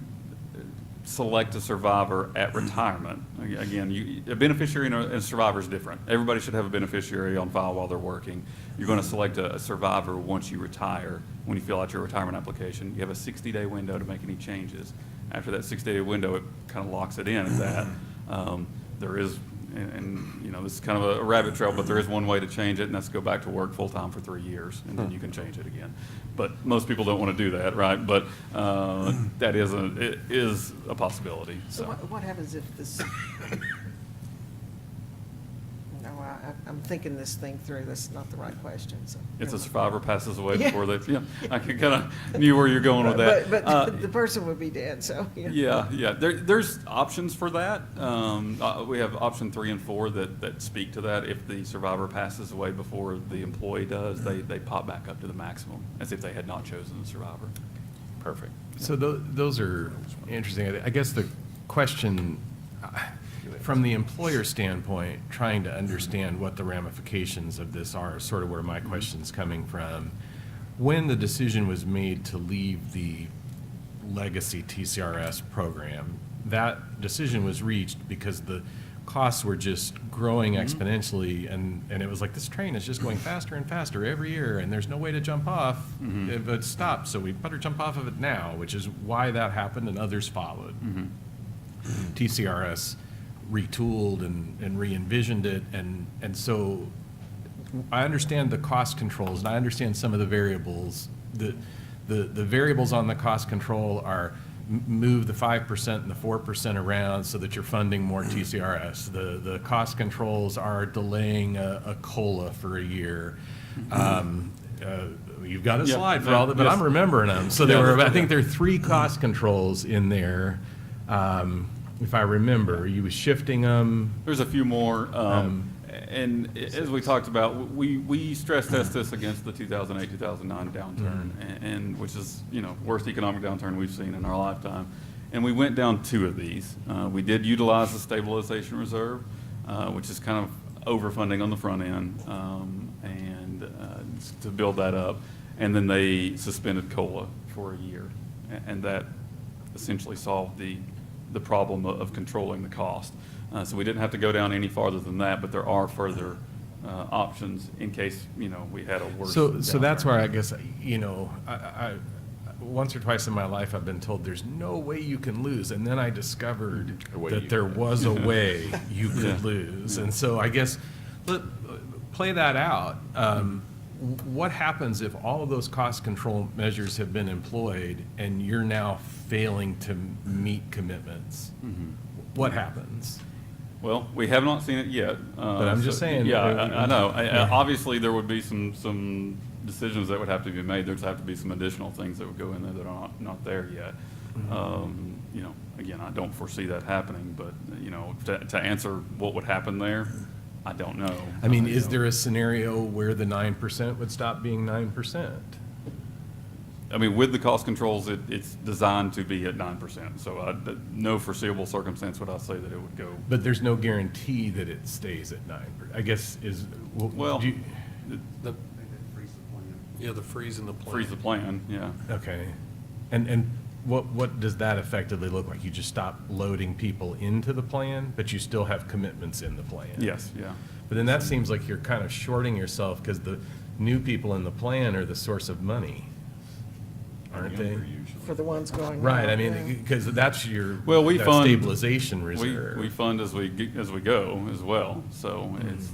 select a survivor at retirement, again, a beneficiary and a survivor is different. Everybody should have a beneficiary on file while they're working. You're going to select a survivor once you retire. When you fill out your retirement application, you have a 60-day window to make any changes. After that 60-day window, it kind of locks it in at that. There is, and you know, this is kind of a rabbit trail, but there is one way to change it, and that's go back to work full-time for 3 years, and then you can change it again. But most people don't want to do that, right? But that is a possibility. So So what happens if this, no, I'm thinking this thing through, that's not the right question, so. if the never mind. survivor passes away Yeah. before they, yeah, I kind of knew where you're going with that. But the person would be dead, so. Yeah. There's options for that. We have option 3 and 4 that speak to that. If the survivor passes away before the employee does, they pop back up to the maximum as if they had not chosen the survivor. Perfect. So those are interesting. I guess the question, from the employer standpoint, trying to understand what the ramifications of this are, is sort of where my question's coming from. When the decision was made to leave the legacy TCRS program, that decision was reached because costs were just growing exponentially, and it was like, this train is just going faster and faster every year, and there's no way to jump off, but stop, so we better jump off of it now, which is why that happened, and others followed. TCRS retooled and re-envisioned it, and so I understand the cost controls, and I understand some of the variables. The variables on the cost control are move the 5% and the 4% around so that you're funding more TCRS. The cost controls are delaying a COLA for a year. You've got a Yeah, slide for all that, but yes. I'm remembering them. So there were, I think there are 3 cost controls in there. If I remember, you was shifting them. There's a few more, and as we talked about, we stress test this against the 2008, 2009 downturn, and which is, worst economic downturn we've seen in our lifetime. And we went down 2 of these. We did utilize the stabilization reserve, which is kind of overfunding on the front end, and to build that up. And then they suspended COLA for a year, and that essentially solved the problem of controlling the cost. So we didn't have to go down any farther than that, but there are further options in case, we had a worse So that's downturn. where I guess, I once or twice in my life, I've been told there's no way you can lose. And then I discovered A way that you there can. was a way you could Yeah. lose. And so I guess, play that out. What happens if all of those cost control measures have been employed and you're now failing to meet commitments? What happens? Well, we have not seen it yet. But I'm just saying, Yeah, I know. Yeah. Obviously, there would be some decisions that would have to be made. There'd have to be some additional things that would go in there that are not there yet. Again, I don't foresee that happening, but, to answer what would happen there, I don't know. I mean, is there a scenario where the 9% would stop being 9%? I mean, with the cost controls, it's designed to be at 9%. So no foreseeable circumstance would I say that it would go. But there's no guarantee that it stays at 9%. I guess is, Well, do you- Yeah, the freeze in the plan. freeze the plan, yeah. okay. And what does that effectively look like? You just stop loading people into the plan, but you still have commitments in the plan? Yes, yeah. But then that seems like you're kind of shorting yourself because the new people in the plan are the source of money, aren't they? For the ones going Right, I out, mean, yeah. because that's your Well, we that fund stabilization reserve. We fund as we go as well. So it's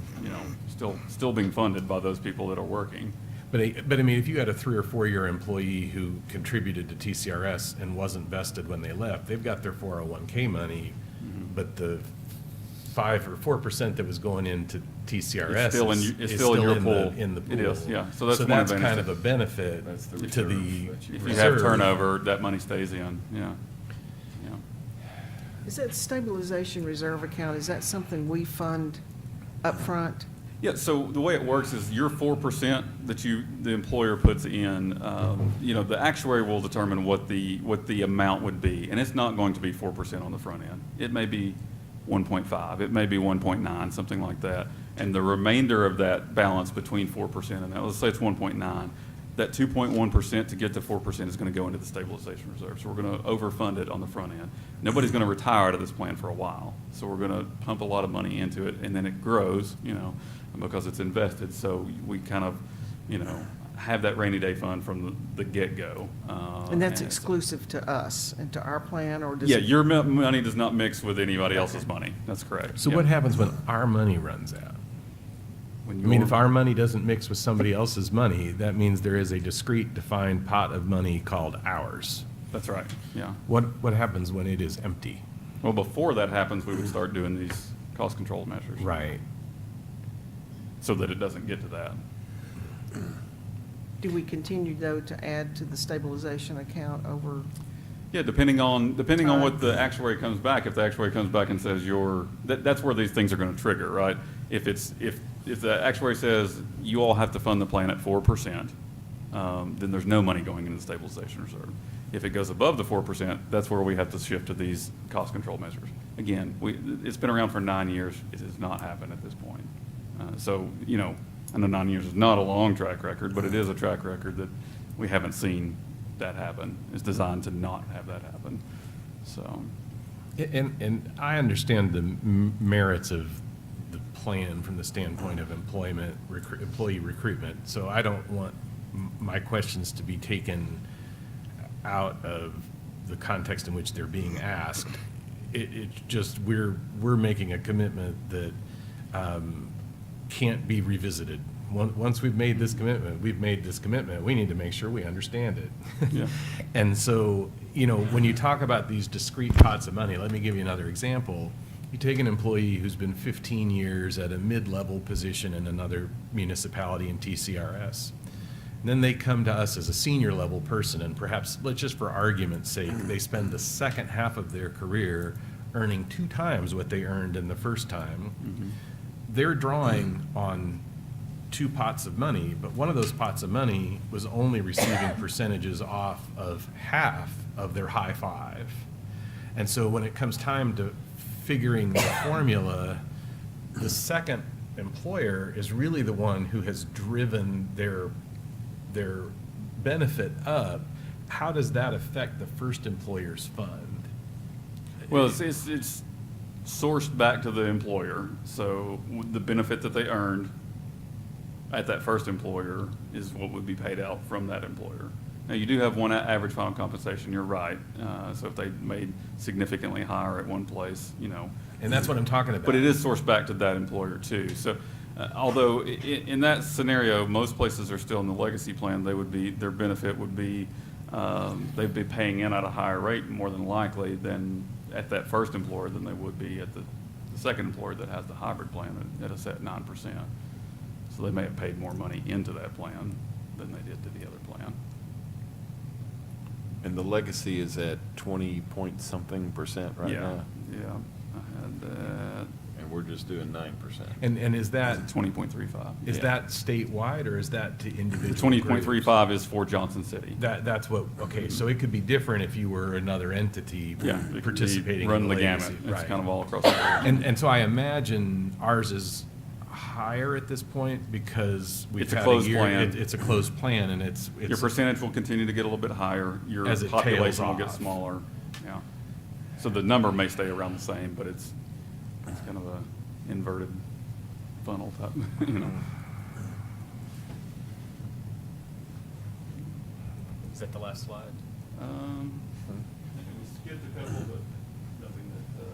still being funded by those people that are working. But I mean, if you had a 3 or 4 year employee who contributed to TCRS and wasn't vested when they left, they've got their 401K money, but the 5 or 4% that was going into TCRS It's still is still in your pool. in the pool. It is, yeah. So that's one kind advantage. of a benefit That's the to the reserve that you If you have reserve. turnover, that money stays in, yeah. Yeah. Is that stabilization reserve account, is that something we fund upfront? Yeah, so the way it works is your 4% that the employer puts in, the actuary will determine what the amount would be. And it's not going to be 4% on the front end. It may be 1.5, it may be 1.9, something like that. And the remainder of that balance between 4% and that, let's say it's 1.9, that 2.1% to get to 4% is going to go into the stabilization reserve. So we're going to overfund it on the front end. Nobody's going to retire out of this plan for a while. So we're going to pump a lot of money into it, and then it grows, because it's invested. So we kind of, have that rainy day fund from the get-go. And that's it's- exclusive to us and to our plan, or does Yeah, it? your money does not mix with anybody else's money. That's correct. So Yeah. what happens when our money runs out? When I mean, your- if our money doesn't mix with somebody else's money, that means there is a discrete defined pot of money called ours. That's right, yeah. What happens when it is empty? Well, before that happens, we would start doing these cost control measures. Right. So that it doesn't get to that. Do we continue, though, to add to the stabilization account over? Yeah, depending on what Time. the actuary comes back. If the actuary comes back and says that's where these things are going to trigger, right? If the actuary says you all have to fund the plan at 4%, then there's no money going into the stabilization reserve. If it goes above the 4%, that's where we have to shift to these cost control measures. Again, it's been around for 9 years. It has not happened at this point. I know 9 years is not a long track record, but it is a track record that we haven't seen that happen. It's designed to not have that happen. So, And I understand the merits of the plan from the standpoint of employee recruitment, so I don't want my questions to be taken out of the context in which they're being asked. It's just we're making a commitment that can't be revisited. Once we've made this commitment, we need to make sure we understand it. Yeah. And so, when you talk about these discrete pots of money, let me give you another example. You take an employee who's been 15 years at a mid-level position in another municipality in TCRS. And then they come to us as a senior level person, and perhaps, let's just for argument's sake, they spend the second half of their career earning 2 times what they earned in the first time. They're drawing on 2 pots of money, but one of those pots of money was only receiving percentages off of half of their high 5. And so when it comes time to figuring the formula, the second employer is really the one who has driven their benefit up. How does that affect the first employer's fund? Well, it's sourced back to the employer, so the benefit that they earned at that first employer is what would be paid out from that employer. Now, you do have one average final compensation, you're right, so if they made significantly higher at one place, And that's what I'm talking about. but it is sourced back to that employer too. So, although in that scenario, most places are still in the legacy plan, their benefit would be, they'd be paying in at a higher rate more than likely than at that first employer than they would be at the second employer that has the hybrid plan at a set 9%. So they may have paid more money into that plan than they did to the other plan. And the legacy is at 20-point-something% right now? Yeah, I had that. And we're just doing 9%. And is that, 20.35. is yeah. that statewide, or is that to The individual groups? 20.35 is for Johnson City. That's what, okay, so it could be different if you were another entity Yeah, it could be participating in run the legacy. gamut. It's Right. kind of all across the board. And so I imagine ours is higher at this point because we've It's a had closed year. plan. It's a closed plan, and it's. Your percentage will continue to get a little bit higher, your As it tails population will get off. smaller, yeah. So the number may stay around the same, but it's kind of a inverted funnel type, Is that the last slide? We skipped a couple, but nothing that,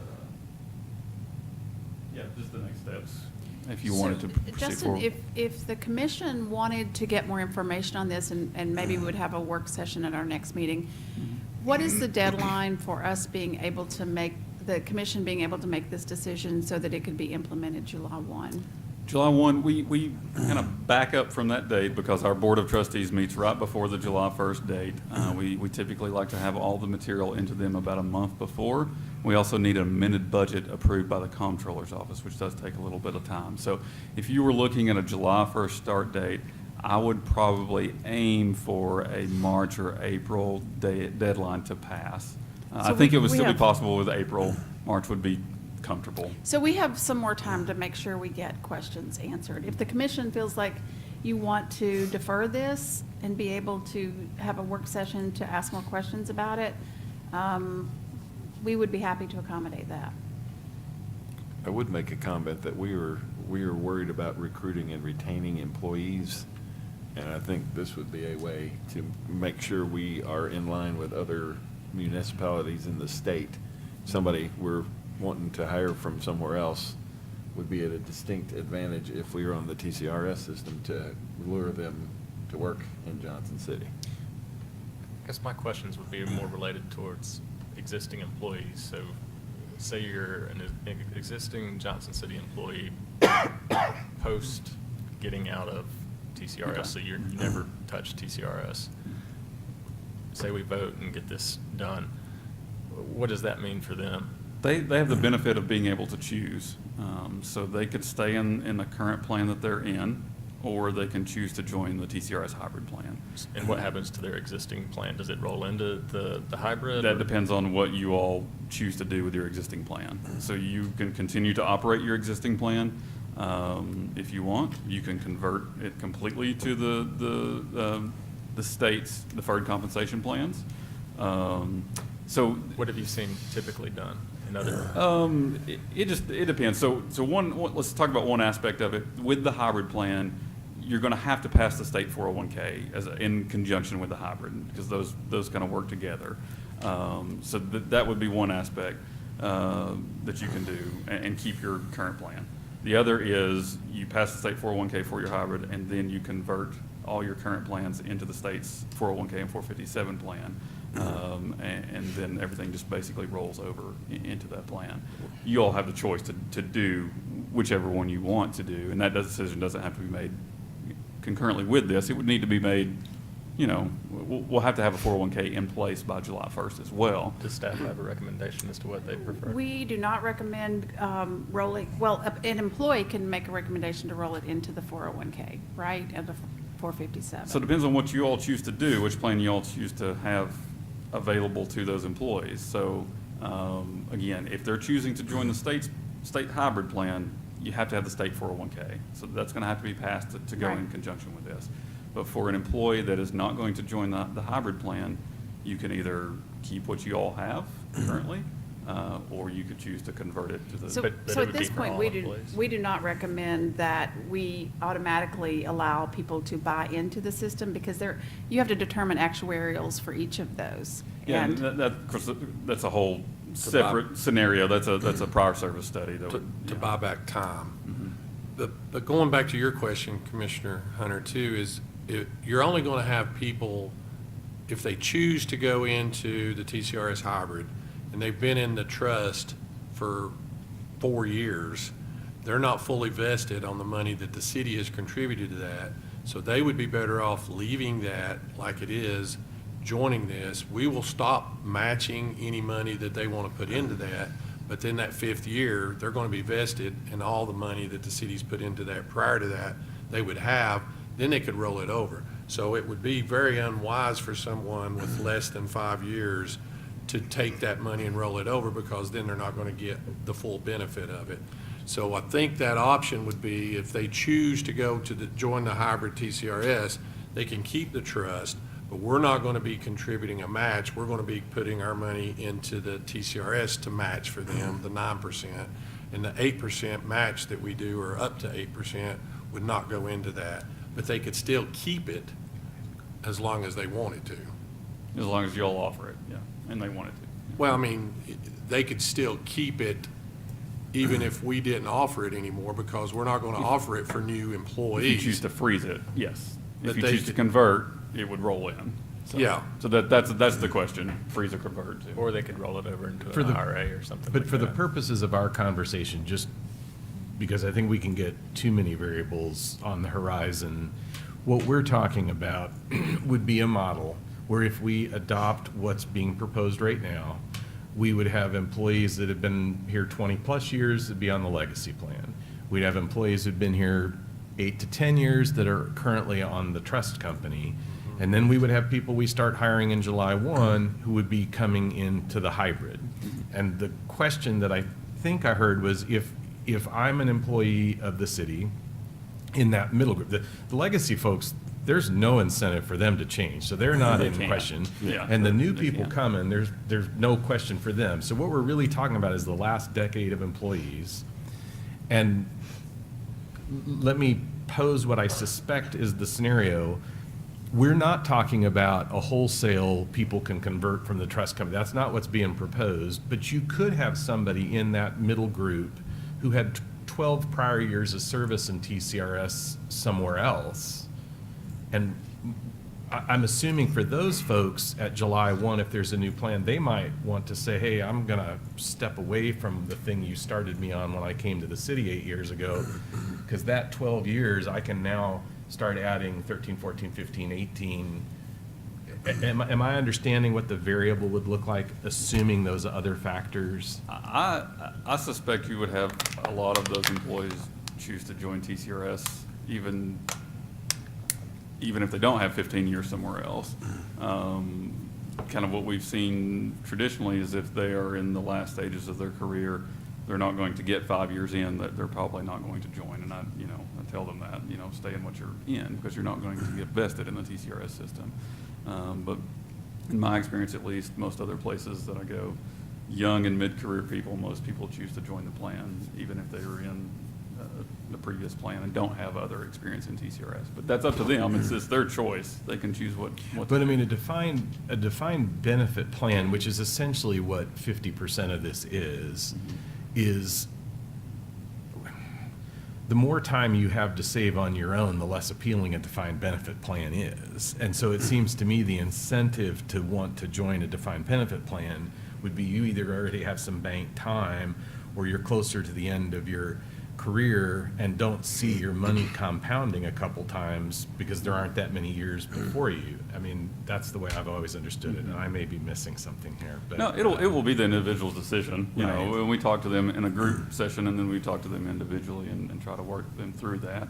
yeah, just the next steps. If you wanted to proceed Justin, forward. if the commission wanted to get more information on this, and maybe we would have a work session at our next meeting, what is the deadline for us being able to the commission being able to make this decision so that it could be implemented July 1? July 1, we kind of back up from that date because our Board of Trustees meets right before the July 1st date. We typically like to have all the material into them about a month before. We also need an amended budget approved by the Comptroller's Office, which does take a little bit of time. So if you were looking at a July 1st start date, I would probably aim for a March or April deadline to pass. I So think it would we still be have- possible with April. March would be comfortable. So we have some more time to make sure we get questions answered. If the commission feels like you want to defer this and be able to have a work session to ask more questions about it, we would be happy to accommodate that. I would make a comment that we are worried about recruiting and retaining employees, and I think this would be a way to make sure we are in line with other municipalities in the state. Somebody we're wanting to hire from somewhere else would be at a distinct advantage if we were on the TCRS system to lure them to work in Johnson City. I guess my questions would be more related towards existing employees. So say you're an existing Johnson City employee post getting out of TCRS, Okay. so you never touch TCRS. Say we vote and get this done. What does that mean for them? They have the benefit of being able to choose. So they could stay in the current plan that they're in, or they can choose to join the TCRS hybrid plan. And what happens to their existing plan? Does it roll into the hybrid? That or- depends on what you all choose to do with your existing plan. So you can continue to operate your existing plan. If you want, you can convert it completely to the state's deferred compensation plans. So What have you seen typically done? in other? It depends. So let's talk about one aspect of it. With the hybrid plan, you're going to have to pass the state 401K in conjunction with the hybrid, because those kind of work together. So that would be one aspect that you can do and keep your current plan. The other is you pass the state 401K for your hybrid, and then you convert all your current plans into the state's 401K and 457 plan. And then everything just basically rolls over into that plan. You all have the choice to do whichever one you want to do, and that decision doesn't have to be made concurrently with this. It would need to be made, we'll have to have a 401K in place by July 1st as well. Does staff have a recommendation as to what they prefer? We do not recommend rolling, well, an employee can make a recommendation to roll it into the 401K, right, and the 457. So it depends on what you all choose to do, which plan you all choose to have available to those employees. So again, if they're choosing to join the state hybrid plan, you have to have the state 401K. So that's going to have to be passed to go in Right. conjunction with this. But for an employee that is not going to join the hybrid plan, you can either keep what you all have currently, or you could choose to convert it to the. So, But it so would at be this for point, all we employees. do not recommend that we automatically allow people to buy into the system, because you have to determine actuarials for each of those. Yeah, And of course, that's a whole separate scenario. That's a prior service study. That To would, to yeah. buy back time. Mhm. But going back to your question, Commissioner Hunter, too, is you're only going to have people, if they choose to go into the TCRS hybrid, and they've been in the trust for 4 years, they're not fully vested on the money that the city has contributed to that. So they would be better off leaving that like it is, joining this. We will stop matching any money that they want to put into that. But then that 5th year, they're going to be vested in all the money that the city's put into that prior to that, they would have, then they could roll it over. So it would be very unwise for someone with less than 5 years to take that money and roll it over, because then they're not going to get the full benefit of it. So I think that option would be, if they choose to go to join the hybrid TCRS, they can keep the trust, but we're not going to be contributing a match. We're going to be putting our money into the TCRS to match for them, the 9%. And the 8% match that we do, or up to 8%, would not go into that. But they could still keep it as long as they wanted to. As long as you all offer it, yeah, and they want it to. Well, I mean, they could still keep it even if we didn't offer it anymore, because we're not going to offer it for new If employees. you choose to freeze it, yes. But If you they choose to could- convert, it would roll in. So- Yeah. So that's the question, freeze or convert to. Or they could roll it over into For an the- IRA or something But like for the that. purposes of our conversation, just because I think we can get too many variables on the horizon, what we're talking about would be a model where, if we adopt what's being proposed right now, we would have employees that have been here 20-plus years that'd be on the legacy plan. We'd have employees who've been here 8 to 10 years that are currently on the trust company. And then we would have people we start hiring in July 1 who would be coming into the hybrid. And the question that I think I heard was, if I'm an employee of the city in that middle group, the legacy folks, there's no incentive for them to change, so they're not They in can't. question. Yeah, And the new they people can't. coming, there's no question for them. So what we're really talking about is the last decade of employees. And let me pose what I suspect is the scenario. We're not talking about a wholesale people can convert from the trust company. That's not what's being proposed. But you could have somebody in that middle group who had 12 prior years of service in TCRS somewhere else. And I'm assuming for those folks at July 1, if there's a new plan, they might want to say, hey, I'm going to step away from the thing you started me on when I came to the city 8 years ago, because that 12 years, I can now start adding 13, 14, 15, 18. Am I understanding what the variable would look like, assuming those other factors? I suspect you would have a lot of those employees choose to join TCRS, even if they don't have 15 years somewhere else. Kind of what we've seen traditionally is, if they are in the last stages of their career, they're not going to get 5 years in, that they're probably not going to join. And I tell them that, stay in what you're in, because you're not going to get vested in the TCRS system. But in my experience, at least, most other places that I go, young and mid-career people, most people choose to join the plan, even if they were in the previous plan and don't have other experience in TCRS. But that's up to them. It's their choice. They can choose what. But I mean, a defined benefit plan, which is essentially what 50% of this is the more time you have to save on your own, the less appealing a defined benefit plan is. And so it seems to me the incentive to want to join a defined benefit plan would be you either already have some banked time or you're closer to the end of your career and don't see your money compounding a couple times because there aren't that many years before you. I mean, that's the way I've always understood it, and I may be missing something here. But No, it will be the individual's decision. You know, Right. when we talk to them in a group session, and then we talk to them individually and try to work them through that.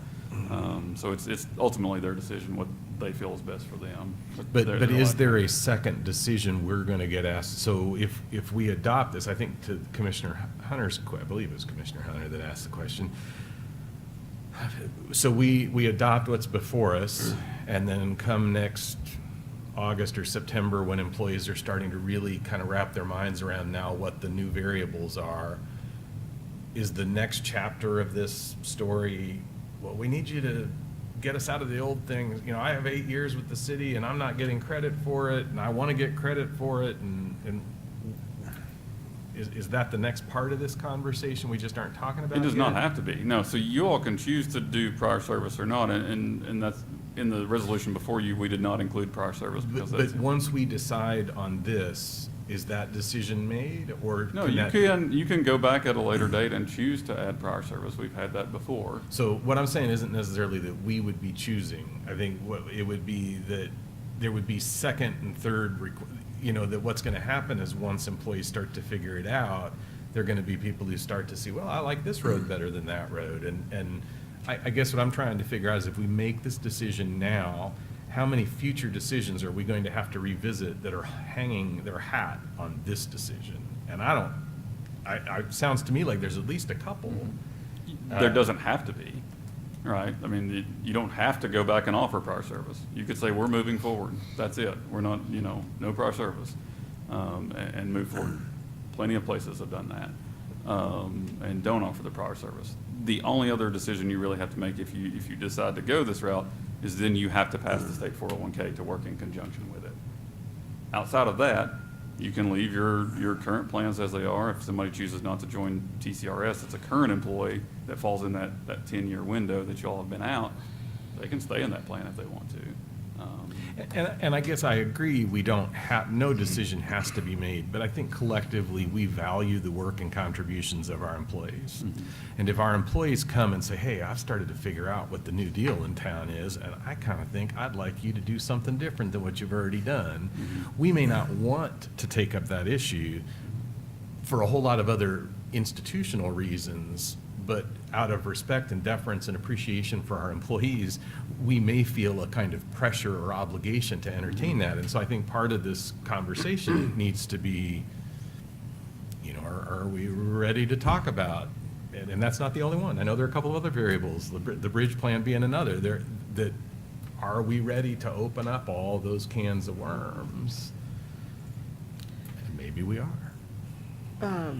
So it's ultimately their decision, what they feel is best for them. But their is life. there a second decision we're going to get asked? So if we adopt this, I think to Commissioner Hunter's, I believe it was Commissioner Hunter that asked the question. So we adopt what's before us, and then come next August or September, when employees are starting to really kind of wrap their minds around now what the new variables are, is the next chapter of this story, well, we need you to get us out of the old thing. You know, I have 8 years with the city and I'm not getting credit for it, and I want to get credit for it, and is that the next part of this conversation we just aren't talking about It does yet? not have to be. No, so you all can choose to do prior service or not, and that's, in the resolution before you, we did not include prior service because But that's. once we decide on this, is that decision made, or? No, you can go back at a later date and choose to add prior service. We've had that before. So what I'm saying isn't necessarily that we would be choosing. I think what it would be that there would be second and third, that what's going to happen is once employees start to figure it out, there are going to be people who start to see, well, I like this road better than that road. And I guess what I'm trying to figure out is if we make this decision now, how many future decisions are we going to have to revisit that are hanging their hat on this decision? And it sounds to me like there's at least a couple. There doesn't have to be, right? I mean, you don't have to go back and offer prior service. You could say, we're moving forward. That's it. We're not, no prior service, and move forward. Plenty of places have done that, and don't offer the prior service. The only other decision you really have to make if you decide to go this route is then you have to pass the state 401K to work in conjunction with it. Outside of that, you can leave your current plans as they are. If somebody chooses not to join TCRS, it's a current employee that falls in that 10-year window that you all have been out, they can stay in that plan if they want to. And I guess I agree, no decision has to be made, but I think collectively we value the work and contributions of our employees. And if our employees come and say, hey, I've started to figure out what the new deal in town is, and I kind of think I'd like you to do something different than what you've already done, we may not want to take up that issue for a whole lot of other institutional reasons, but out of respect and deference and appreciation for our employees, we may feel a kind of pressure or obligation to entertain that. And so I think part of this conversation needs to be, are we ready to talk about? And that's not the only one. I know there are a couple of other variables, the bridge plan being another. Are we ready to open up all those cans of worms? And maybe we are.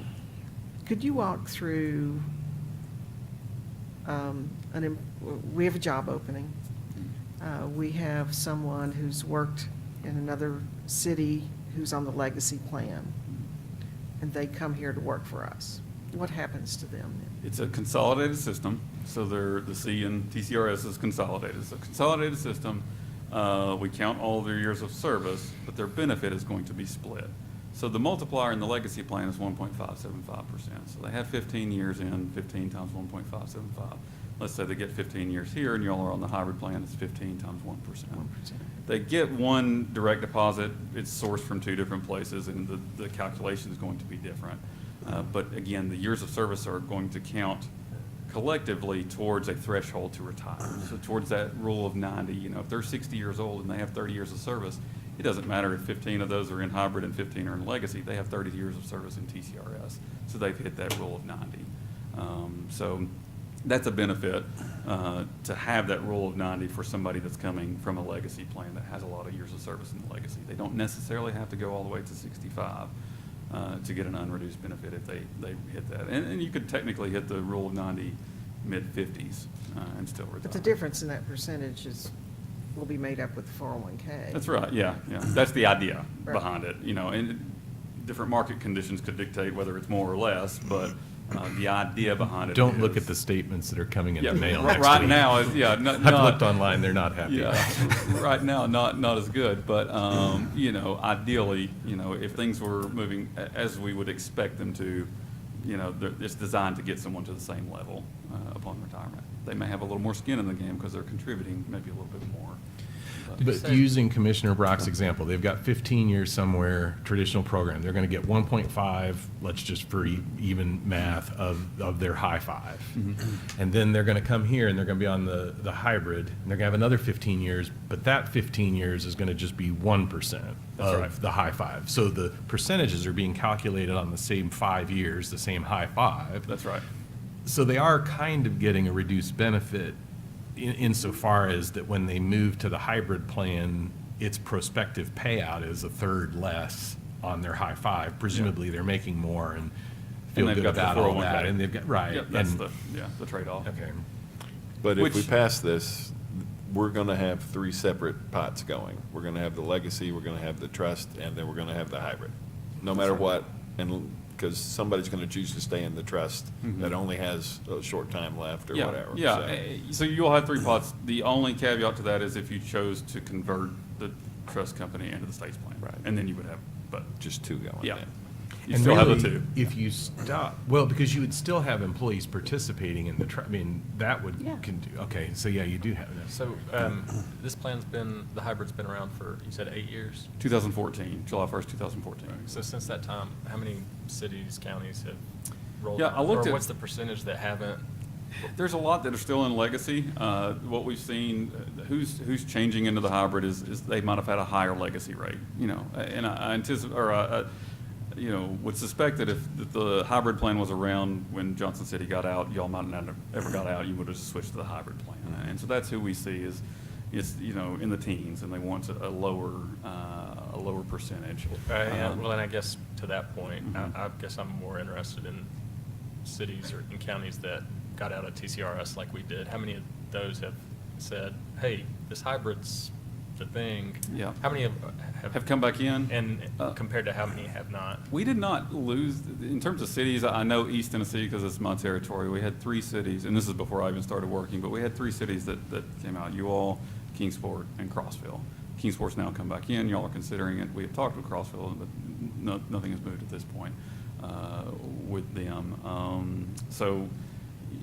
Could you walk through, we have a job opening. We have someone who's worked in another city who's on the legacy plan, and they come here to work for us. What happens to them then? It's a consolidated system, so the C and TCRS is consolidated. It's a consolidated system. We count all their years of service, but their benefit is going to be split. So the multiplier in the legacy plan is 1.575%. So they have 15 years in, 15 times 1.575. Let's say they get 15 years here, and y'all are on the hybrid plan, it's 15 times 1%. They get one direct deposit, it's sourced from two different places, and the calculation is going to be different. But again, the years of service are going to count collectively towards a threshold to retire. So towards that rule of 90, if they're 60 years old and they have 30 years of service, it doesn't matter if 15 of those are in hybrid and 15 are in legacy. They have 30 years of service in TCRS, so they've hit that rule of 90. So that's a benefit to have that rule of 90 for somebody that's coming from a legacy plan that has a lot of years of service in the legacy. They don't necessarily have to go all the way to 65. to get an unreduced benefit if they hit that. And you could technically hit the rule of 90 mid-50s and still retire. But the difference in that percentage will be made up with the 401K. That's right, yeah. That's the idea Right. behind it, and different market conditions could dictate whether it's more or less, but the idea behind it Don't look is- at the statements that are coming in Yeah, the mail right next week. now, I've looked online, they're not happy. Yeah, right now, not as good, but, ideally, if things were moving as we would expect them to, it's designed to get someone to the same level upon retirement. They may have a little more skin in the game because they're contributing maybe a little bit more. But using Commissioner Brock's example, they've got 15 years somewhere, traditional program. They're going to get 1.5, let's just for even math, of their high five. And then they're going to come here and they're going to be on the hybrid, and they're going to have another 15 years, but that 15 years is going to just be 1% of right. the high five. So the percentages are being calculated on the same 5 years, the same high five. That's right. So they are kind of getting a reduced benefit insofar as that when they move to the hybrid plan, its prospective payout is a third less on their high five. Presumably, they're making more and feel they've good got the about all 401K. that. And they've got, right. Yeah, that's and- the trade-off. Okay. But if we Which- pass this, we're going to have 3 separate pots going. We're going to have the legacy, we're going to have the trust, and then we're going to have the hybrid. No matter what, and because somebody's going to choose to stay in the trust that only has a short time left or Yeah, whatever. yeah. So- So you'll have 3 pots. The only caveat to that is if you chose to convert the trust company into the state's plan. Right. And then you would have, but, Just 2 going yeah. then. You And still have the really, 2. If you stop, well, because you would still have employees participating in the, I mean, that would, Yeah. okay, so yeah, you do have that. So, this plan's been, the hybrid's been around for, you said 8 years? 2014, July 1st, 2014. So since that time, how many cities, counties have rolled? Yeah, I looked Or at- what's the percentage that haven't? There's a lot that are still in legacy. What we've seen, who's changing into the hybrid is they might have had a higher legacy rate, and I anticipate, or would suspect that if the hybrid plan was around when Johnson City got out, y'all might not have ever got out, you would have just switched to the hybrid plan. And so that's who we see is in the teens, and they want a lower percentage. Well, and I guess to that point, Mhm. I guess I'm more interested in cities or in counties that got out of TCRS like we did. How many of those have said, hey, this hybrid's the thing? Yeah. How many Have come back in? And compared to how many have not? We did not lose, in terms of cities, I know East Tennessee because it's my territory. We had 3 cities, and this is before I even started working, but we had 3 cities that came out, Uall, Kingsport, and Crossville. Kingsport's now come back in, y'all are considering it. We have talked with Crossville, but nothing has moved at this point with them. So,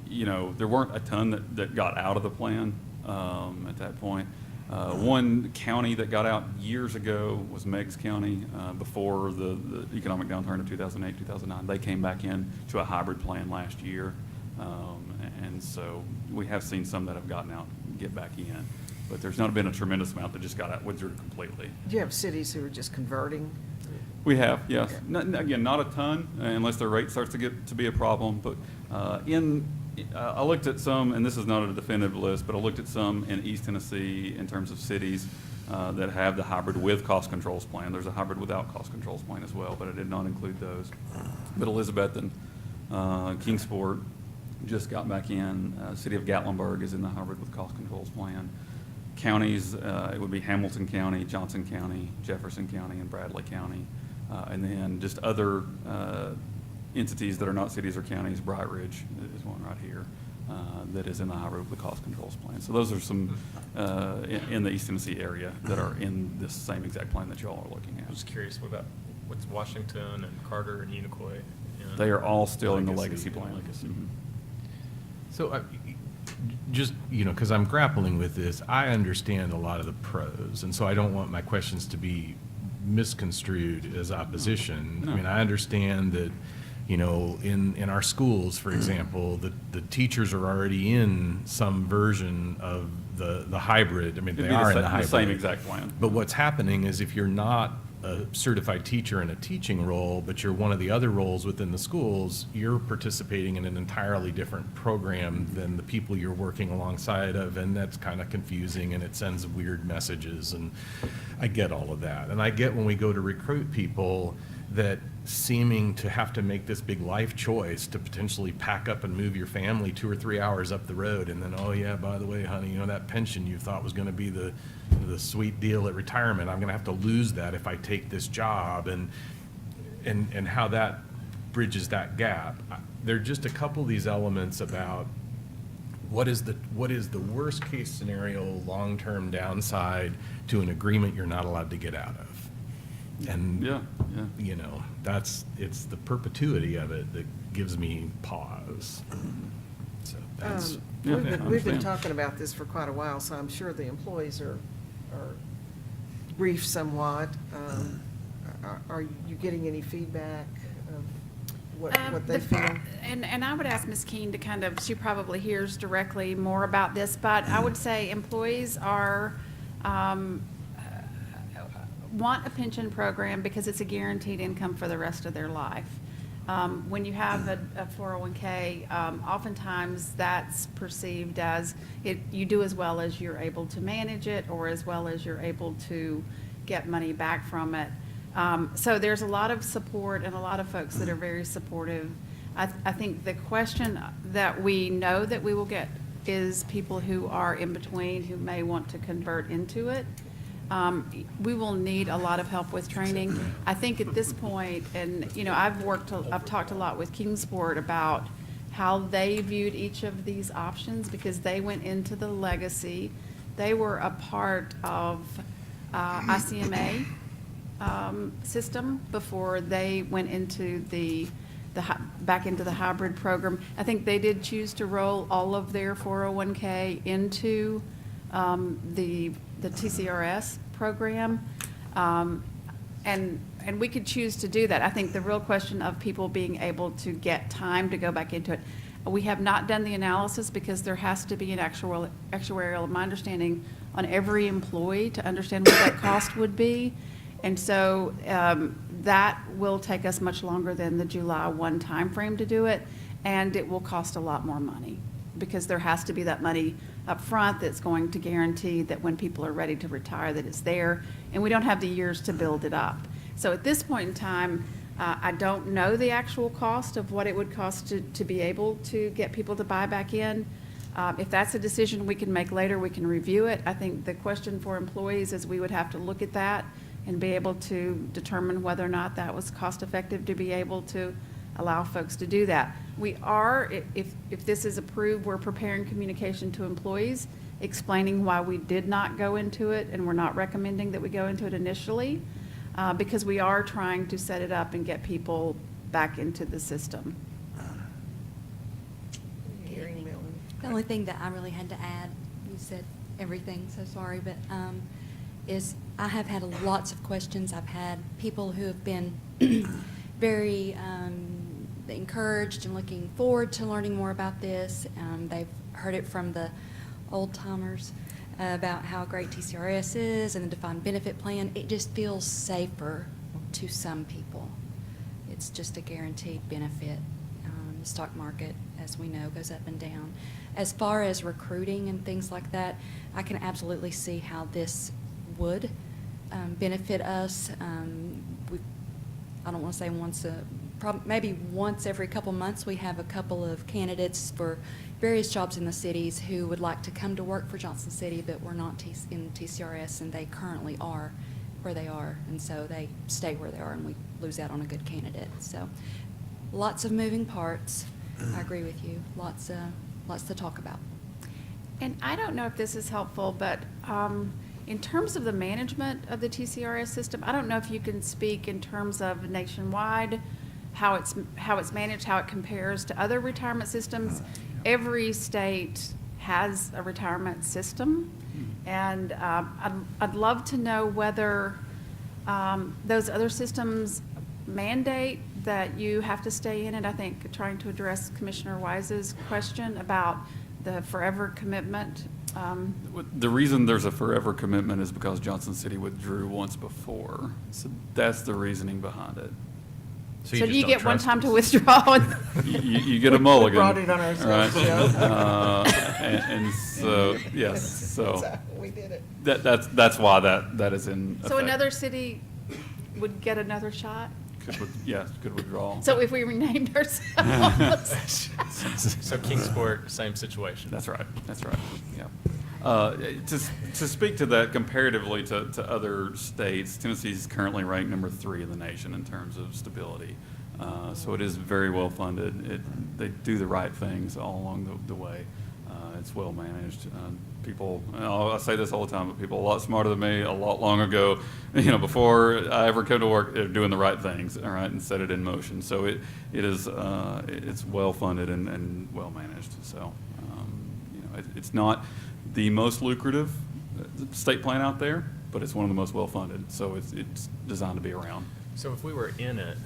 there weren't a ton that got out of the plan at that point. One county that got out years ago was Meigs County before the economic downturn of 2008, 2009. They came back in to a hybrid plan last year. And so we have seen some that have gotten out and get back in. But there's not been a tremendous amount that just got out, withdrew completely. Do you have cities who are just converting? We have, yes. Okay. Again, not a ton, unless their rate starts to get to be a problem. But I looked at some, and this is not a definitive list, but I looked at some in East Tennessee in terms of cities that have the hybrid with cost controls plan. There's a hybrid without cost controls plan as well, but I did not include those. But Elizabethton, Kingsport just got back in. City of Gatlinburg is in the hybrid with cost controls plan. Counties, it would be Hamilton County, Johnson County, Jefferson County, and Bradley County. And then just other entities that are not cities or counties. Bright Ridge is one right here that is in the hybrid with the cost controls plan. So those are some in the East Tennessee area that are in this same exact plan that y'all are looking I was at. curious, what about, what's Washington and Carter and Unicoi? They are all still in the Legacy, legacy plan. legacy. Mhm. So just, because I'm grappling with this, I understand a lot of the pros, and so I don't want my questions to be misconstrued as opposition. No. I mean, I understand that, in our schools, for example, the teachers are already in some version of the hybrid. I mean, It'd they be are in the the hybrid. same exact plan. But what's happening is if you're not a certified teacher in a teaching role, but you're one of the other roles within the schools, you're participating in an entirely different program than the people you're working alongside of, and that's kind of confusing, and it sends weird messages, and I get all of that. And I get when we go to recruit people that seeming to have to make this big life choice to potentially pack up and move your family 2 or 3 hours up the road, and then, oh yeah, by the way, honey, you know, that pension you thought was gonna be the sweet deal at retirement, I'm gonna have to lose that if I take this job, and how that bridges that gap. There are just a couple of these elements about what is the worst case scenario, long-term downside to an agreement you're not allowed to get out of? And, Yeah, yeah. you know, it's the perpetuity of it that gives me pause. So that's. Yeah, We've I been understand. talking about this for quite a while, so I'm sure the employees are briefed somewhat. Are you getting any feedback of what they feel? And I would ask Ms. Keene to kind of, she probably hears directly more about this, but I would say employees are, want a pension program because it's a guaranteed income for the rest of their life. When you have a 401K, oftentimes that's perceived as you do as well as you're able to manage it, or as well as you're able to get money back from it. So there's a lot of support and a lot of folks that are very supportive. I think the question that we know that we will get is people who are in between, who may want to convert into it. We will need a lot of help with training. I think at this point, and, you know, I've talked a lot with Kingsport about how they viewed each of these options, because they went into the legacy. They were a part of ICMA system before they went into back into the hybrid program. I think they did choose to roll all of their 401K into the TCRS program. And we could choose to do that. I think the real question of people being able to get time to go back into it, we have not done the analysis because there has to be an actuarial, my understanding, on every employee to understand what that cost would be. And so that will take us much longer than the July 1 timeframe to do it, and it will cost a lot more money because there has to be that money up front that's going to guarantee that when people are ready to retire, that it's there, and we don't have the years to build it up. So at this point in time, I don't know the actual cost of what it would cost to be able to get people to buy back in. If that's a decision we can make later, we can review it. I think the question for employees is we would have to look at that and be able to determine whether or not that was cost effective to be able to allow folks to do that. We are, if this is approved, we're preparing communication to employees, explaining why we did not go into it, and we're not recommending that we go into it initially, because we are trying to set it up and get people back into the system. Hearing Milton. The only thing that I really had to add, you said everything, so sorry, but is I have had lots of questions. I've had people who have been very encouraged and looking forward to learning more about this. They've heard it from the old timers about how great TCRS is and the defined benefit plan. It just feels safer to some people. It's just a guaranteed benefit. The stock market, as we know, goes up and down. As far as recruiting and things like that, I can absolutely see how this would benefit us. I don't want to say maybe once every couple months, we have a couple of candidates for various jobs in the cities who would like to come to work for Johnson City, but we're not in TCRS, and they currently are where they are, and so they stay where they are, and we lose out on a good candidate. So lots of moving parts. I agree with you. Lots to talk about. And I don't know if this is helpful, but in terms of the management of the TCRS system, I don't know if you can speak in terms of nationwide, how it's managed, how it compares to other retirement systems. Every state has a retirement system, and I'd love to know whether those other systems mandate that you have to stay in it. I think trying to address Commissioner Wise's question about the forever commitment. The reason there's a forever commitment is because Johnson City withdrew once before. So that's the reasoning behind it. So just you don't get one trust time us. to withdraw. You get a mulligan. brought it on ourselves, right? Joe. And so, yes, so We did it. that's why that is in effect. So another city would get another shot? could withdraw. So if we renamed ourselves. So Kingsport, same situation. That's right, yeah. To speak to that comparatively to other states, Tennessee's currently ranked number 3 in the nation in terms of stability. So it is very well funded. They do the right things all along the way. It's well managed. People, I say this all the time, but people a lot smarter than me a lot long ago, before I ever came to work, they're doing the right things, all right, and set it in motion. So it's well funded and well managed. So, it's not the most lucrative state plan out there, but it's one of the most well funded. So it's designed to be around. So if we were in it,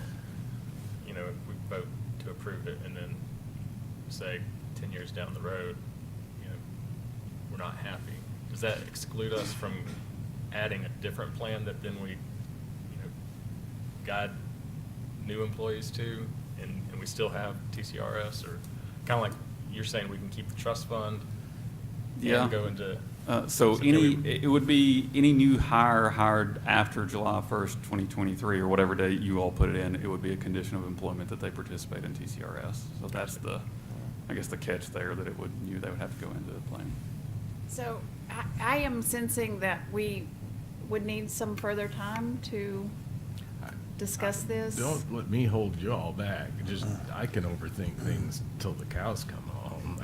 if we vote to approve it and then say 10 years down the road, we're not happy, does that exclude us from adding a different plan that then we, guide new employees to, and we still have TCRS, or kind of like you're saying we can keep the trust fund Yeah. and go into. So can we- it would be any new hire hired after July 1st, 2023, or whatever date you all put it in, it would be a condition of employment that they participate in TCRS. So that's I guess the catch there, that they would have to go into the plan. So I am sensing that we would need some further time to discuss this. Don't let me hold you all back. I can overthink things till the cows come home.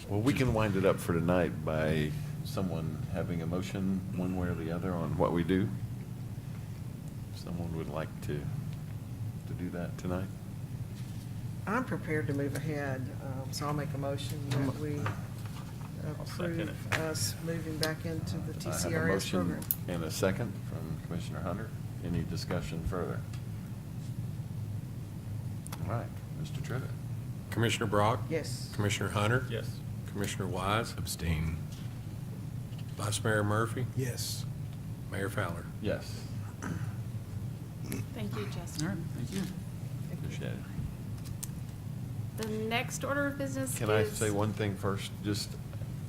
Well, we can wind it up for tonight by someone having a motion one way or the other on what we do. Someone would like to do that tonight? I'm prepared to move ahead, so I'll make a motion that we second approve us moving back into the I have a TCRS motion program. and a second from Commissioner Hunter. Any discussion further? All right, Mr. Trivett. Commissioner Brock? Yes. Commissioner Hunter? Yes. Commissioner Wise? Abstain. Vice Mayor Murphy? Yes. Mayor Fowler? Yes. Thank you, Justin. All right, thank you. Appreciate it. The next order of business is. Can I say one thing first? Just,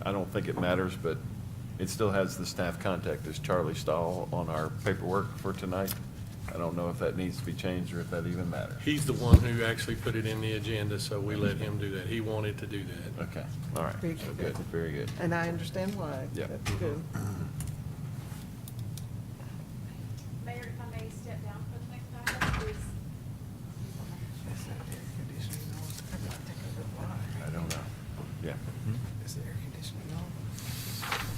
I don't think it matters, but it still has the staff contact as Charlie Stahl on our paperwork for tonight. I don't know if that needs to be changed or if that even matters. He's the one who actually put it in the agenda, so we let him do that. He wanted to do that. Okay, all right. Very So good. very good. And I understand why. Yep. That's good. Mayor, if I may step down for the next item, please. I don't know. Yeah. Is the air conditioning on?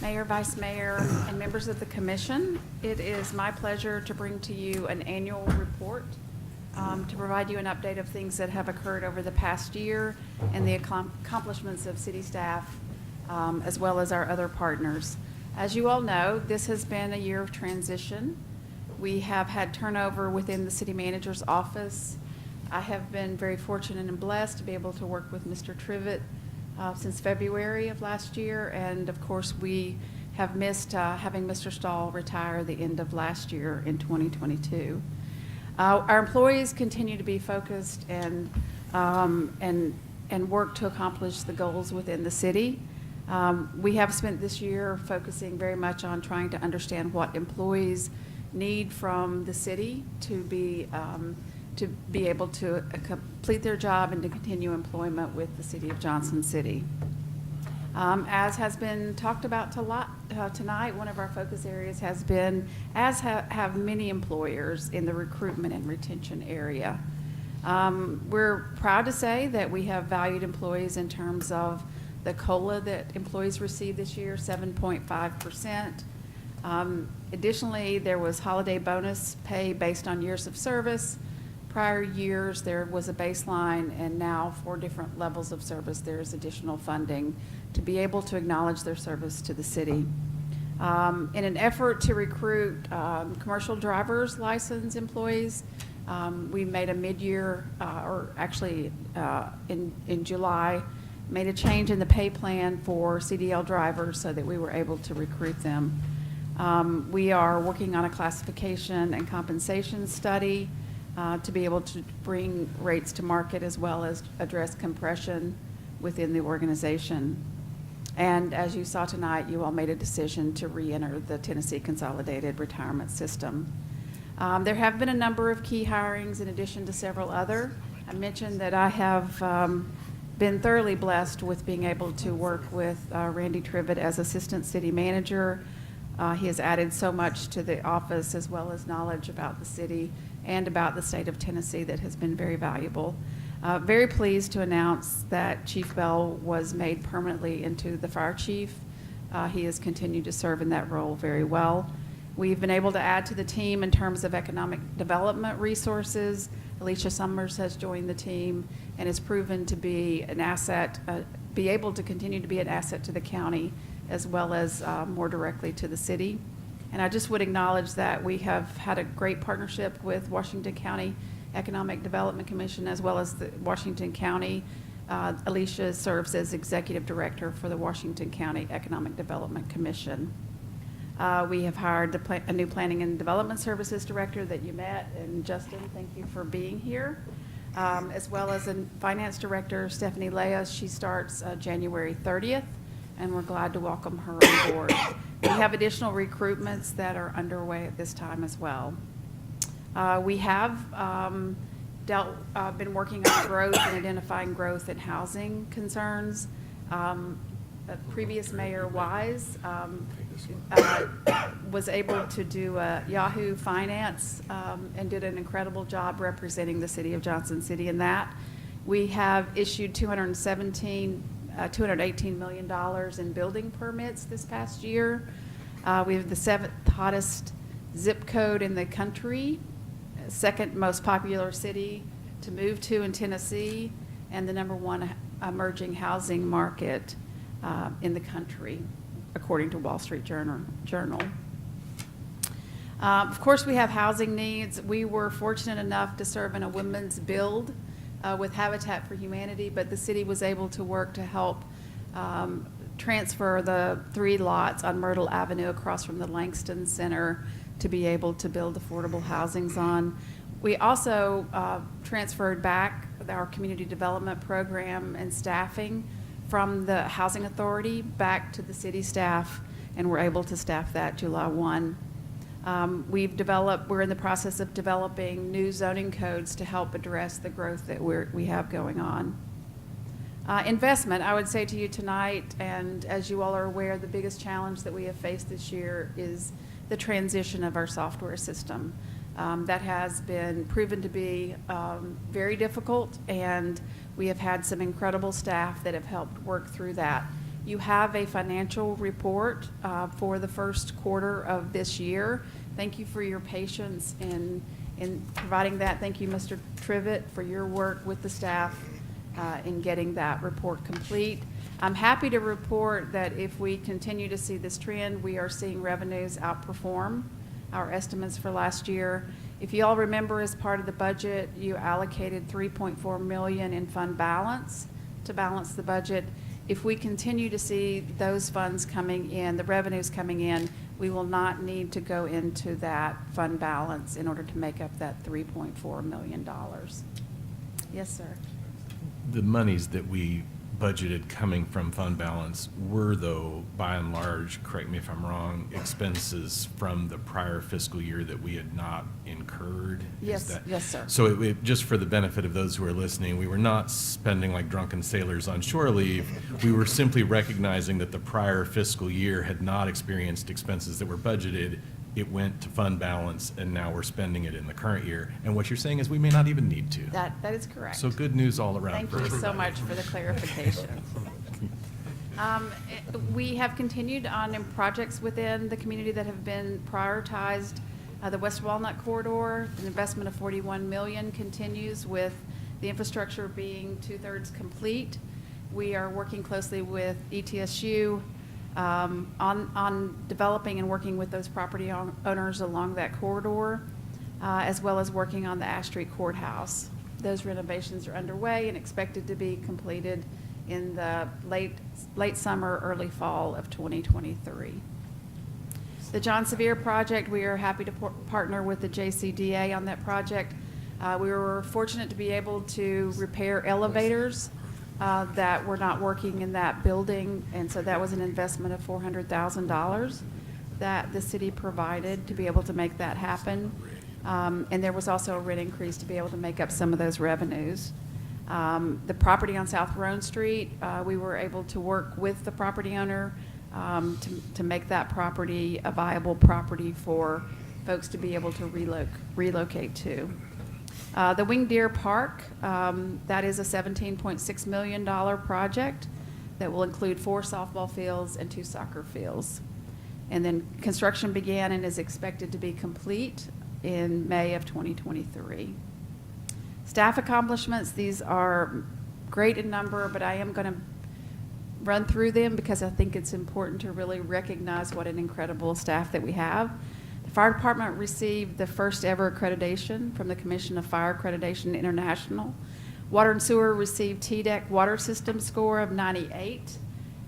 Mayor, Vice Mayor, and members of the commission, it is my pleasure to bring to you an annual report to provide you an update of things that have occurred over the past year and the accomplishments of city staff, as well as our other partners. As you all know, this has been a year of transition. We have had turnover within the city manager's office. I have been very fortunate and blessed to be able to work with Mr. Trivett since February of last year, and of course, we have missed having Mr. Stahl retire the end of last year in 2022. Our employees continue to be focused and work to accomplish the goals within the city. We have spent this year focusing very much on trying to understand what employees need from the city to be able to complete their job and to continue employment with the city of Johnson City. As has been talked about tonight, one of our focus areas has been, as have many employers in the recruitment and retention area. We're proud to say that we have valued employees in terms of the COLA that employees received this year, 7.5%. Additionally, there was holiday bonus pay based on years of service. Prior years, there was a baseline, and now for different levels of service, there is additional funding to be able to acknowledge their service to the city. In an effort to recruit commercial driver's license employees, we made a mid-year, or actually in July, made a change in the pay plan for CDL drivers so that we were able to recruit them. We are working on a classification and compensation study to be able to bring rates to market as well as address compression within the organization. And as you saw tonight, you all made a decision to re-enter the Tennessee Consolidated Retirement System. There have been a number of key hirings in addition to several other. I mentioned that I have been thoroughly blessed with being able to work with Randy Trivet as Assistant City Manager. He has added so much to the office, as well as knowledge about the city and about the state of Tennessee, that has been very valuable. Very pleased to announce that Chief Bell was made permanently into the fire chief. He has continued to serve in that role very well. We've been able to add to the team in terms of economic development resources. Alicia Summers has joined the team and has proven to be an asset, be able to continue to be an asset to the county, as well as more directly to the city. And I just would acknowledge that we have had a great partnership with Washington County Economic Development Commission, as well as the Washington County. Alicia serves as Executive Director for the Washington County Economic Development Commission. We have hired a new Planning and Development Services Director that you met, and Justin, thank you for being here, as well as a Finance Director, Stephanie Leas. She starts January 30th, and we're glad to welcome her on board. We have additional recruitments that are underway at this time as well. We have been working on growth and identifying growth in housing concerns. Previous Mayor Wise was able to do a Yahoo Finance and did an incredible job representing the city of Johnson City in that. We have issued $218 million in building permits this past year. We have the 7th hottest zip code in the country, second most popular city to move to in Tennessee, and the #1 emerging housing market in the country, according to Wall Street Journal. Of course, we have housing needs. We were fortunate enough to serve in a women's build with Habitat for Humanity, but the city was able to work to help transfer the 3 lots on Myrtle Avenue across from the Langston Center to be able to build affordable housings on. We also transferred back our community development program and staffing from the Housing Authority back to the city staff, and we're able to staff that July 1. We're in the process of developing new zoning codes to help address the growth that we have going on. Investment, I would say to you tonight, and as you all are aware, the biggest challenge that we have faced this year is the transition of our software system. That has been proven to be very difficult, and we have had some incredible staff that have helped work through that. You have a financial report for the first quarter of this year. Thank you for your patience in providing that. Thank you, Mr. Trivet, for your work with the staff in getting that report complete. I'm happy to report that if we continue to see this trend, we are seeing revenues outperform our estimates for last year. If you all remember, as part of the budget, you allocated $3.4 million in fund balance to balance the budget. If we continue to see those funds coming in, the revenues coming in, we will not need to go into that fund balance in order to make up that $3.4 million. Yes, sir. The monies that we budgeted coming from fund balance were, though, by and large, correct me if I'm wrong, expenses from the prior fiscal year that we had not incurred? Yes, yes, sir. So just for the benefit of those who are listening, we were not spending like drunken sailors on shore leave. We were simply recognizing that the prior fiscal year had not experienced expenses that were budgeted. It went to fund balance, and now we're spending it in the current year. And what you're saying is we may not even need to. That is correct. So good news all around. Thank you so much for the clarification. We have continued on in projects within the community that have been prioritized. The West Walnut Corridor, an investment of $41 million continues, with the infrastructure being 2/3 complete. We are working closely with ETSU on developing and working with those property owners along that corridor, as well as working on the Ash Street Courthouse. Those renovations are underway and expected to be completed in the late summer, early fall of 2023. The John Sevier project, we are happy to partner with the JCDA on that project. We were fortunate to be able to repair elevators that were not working in that building, and so that was an investment of $400,000 that the city provided to be able to make that happen. And there was also a rent increase to be able to make up some of those revenues. The property on South Roan Street, we were able to work with the property owner to make that property a viable property for folks to be able to relocate to. The Winged Deer Park, that is a $17.6 million project that will include 4 softball fields and 2 soccer fields. And then construction began and is expected to be complete in May of 2023. Staff accomplishments, these are great in number, but I am going to run through them because I think it's important to really recognize what an incredible staff that we have. The fire department received the first ever accreditation from the Commission of Fire Accreditation International. Water and sewer received TDEC water system score of 98.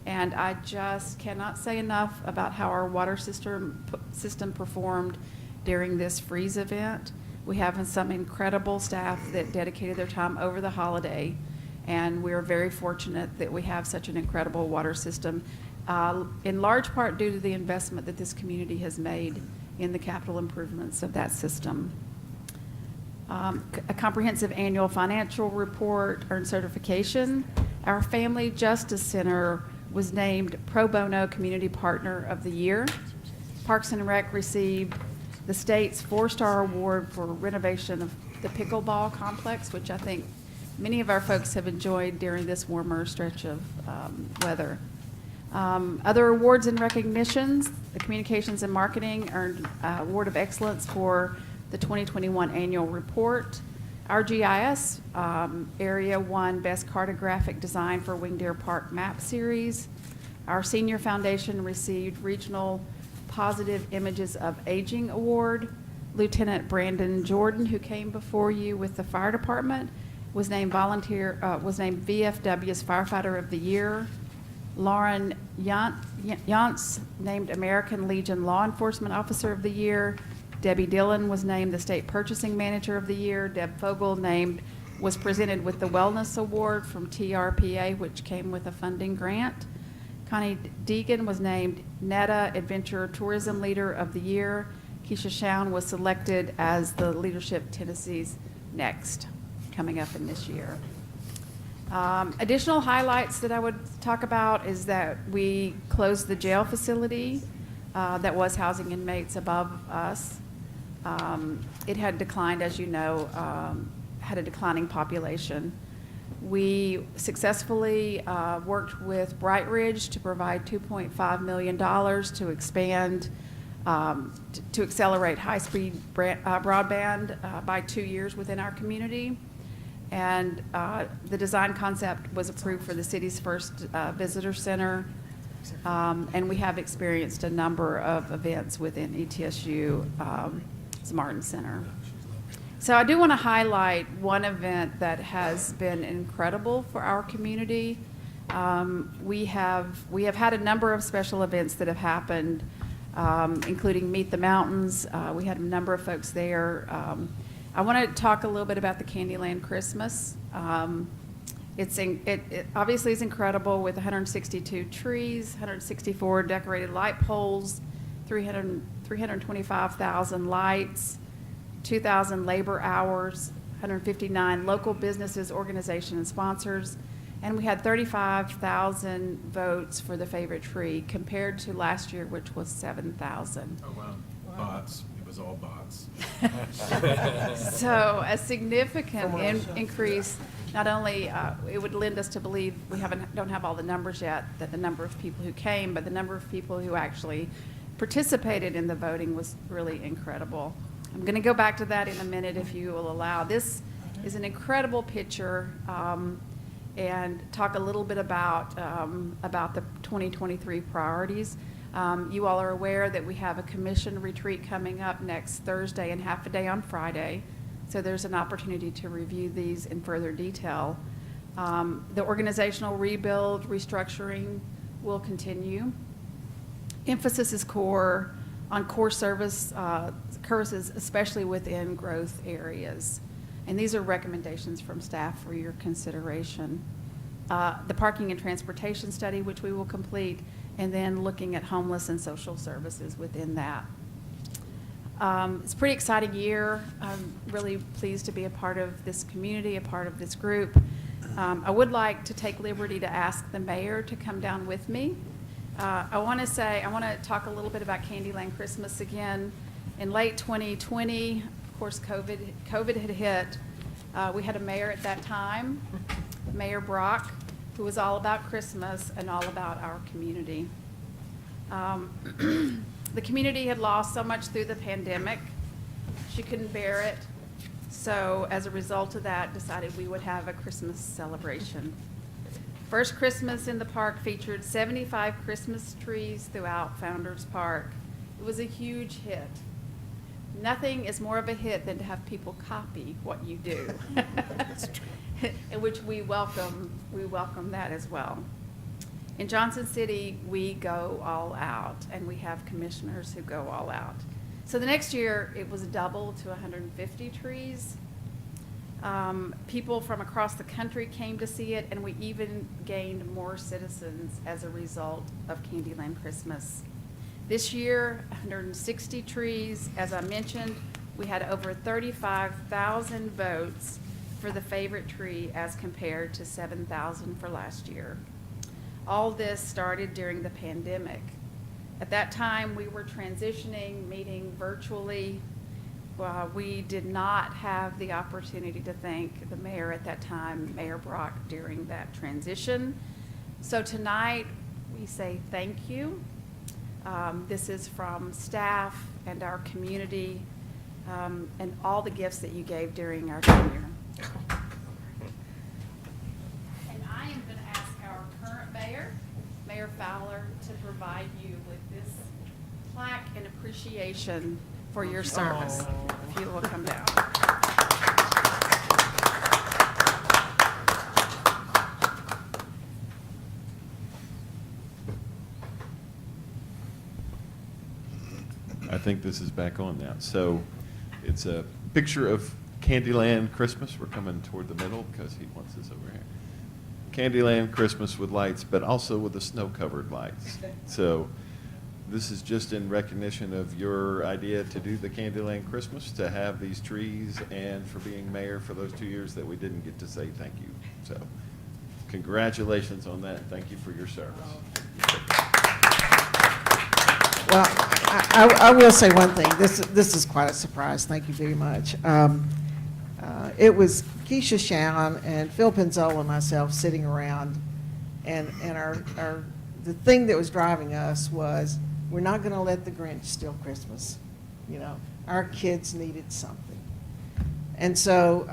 And I just cannot say enough about how our water system performed during this freeze event. We have some incredible staff that dedicated their time over the holiday, and we're very fortunate that we have such an incredible water system, in large part due to the investment that this community has made in the capital improvements of that system. A comprehensive annual financial report earned certification. Our Family Justice Center was named Pro Bono Community Partner of the Year. Parks and Rec received the state's 4-star award for renovation of the pickleball complex, which I think many of our folks have enjoyed during this warmer stretch of weather. Other awards and recognitions, the Communications and Marketing earned Award of Excellence for the 2021 annual report. Our GIS area won Best Cartographic Design for Winged Deer Park Map Series. Our Senior Foundation received Regional Positive Images of Aging Award. Lieutenant Brandon Jordan, who came before you with the fire department, was named VFW's Firefighter of the Year. Lauren Yantz named American Legion Law Enforcement Officer of the Year. Debbie Dillon was named the State Purchasing Manager of the Year. Deb Fogel was presented with the Wellness Award from TRPA, which came with a funding grant. Connie Deegan was named NETA Adventure Tourism Leader of the Year. Keisha Shown was selected as the Leadership Tennessee's Next, coming up in this year. Additional highlights that I would talk about is that we closed the jail facility that was housing inmates above us. It had declined, as you know, had a declining population. We successfully worked with Bright Ridge to provide $2.5 million to expand, to accelerate high-speed broadband by 2 years within our community. And the design concept was approved for the city's first visitor center. And we have experienced a number of events within ETSU's Martin Center. So I do want to highlight one event that has been incredible for our community. We have had a number of special events that have happened, including Meet the Mountains. We had a number of folks there. I want to talk a little bit about the Candyland Christmas. It obviously is incredible with 162 trees, 164 decorated light poles, 325,000 lights, 2,000 labor hours, 159 local businesses, organizations, and sponsors, and we had 35,000 votes for the favorite tree compared to last year, which was 7,000. Oh, wow. Bots. It was all bots. So a significant increase. Not only it would lend us to believe we don't have all the numbers yet, that the number of people who came, but the number of people who actually participated in the voting was really incredible. I'm going to go back to that in a minute if you will allow. This is an incredible picture, and talk a little bit about the 2023 priorities. You all are aware that we have a commission retreat coming up next Thursday and half a day on Friday. So there's an opportunity to review these in further detail. The organizational rebuild, restructuring will continue. Emphasis is on core services, especially within growth areas. And these are recommendations from staff for your consideration. The parking and transportation study, which we will complete, and then looking at homeless and social services within that. It's a pretty exciting year. I'm really pleased to be a part of this community, a part of this group. I would like to take liberty to ask the mayor to come down with me. I want to talk a little bit about Candyland Christmas again. In late 2020, of course, COVID had hit. We had a mayor at that time, Mayor Brock, who was all about Christmas and all about our community. The community had lost so much through the pandemic. She couldn't bear it. So as a result of that, decided we would have a Christmas celebration. First Christmas in the park featured 75 Christmas trees throughout Founders Park. It was a huge hit. Nothing is more of a hit than to have people copy what you do. That's true. In which we welcome that as well. In Johnson City, we go all out, and we have commissioners who go all out. So the next year, it was doubled to 150 trees. People from across the country came to see it, and we even gained more citizens as a result of Candyland Christmas. This year, 160 trees. As I mentioned, we had over 35,000 votes for the favorite tree as compared to 7,000 for last year. All this started during the pandemic. At that time, we were transitioning, meeting virtually. We did not have the opportunity to thank the mayor at that time, Mayor Brock, during that transition. So tonight, we say thank you. This is from staff and our community, and all the gifts that you gave during our tenure. And I am going to ask our current mayor, Mayor Fowler, to provide you with this plaque in appreciation for your service. If you will come down. I think this is back on now. So it's a picture of Candyland Christmas. We're coming toward the middle because he wants this over here. Candyland Christmas with lights, but also with the snow-covered lights. So this is just in recognition of your idea to do the Candyland Christmas, to have these trees, and for being mayor for those 2 years that we didn't get to say thank you. So congratulations on that. Thank you for your service. Well, I will say one thing. This is quite a surprise. Thank you very much. It was Keisha Shown and Phil Penzola and myself sitting around, and the thing that was driving us was, we're not going to let the Grinch steal Christmas. You know, our kids needed something. And so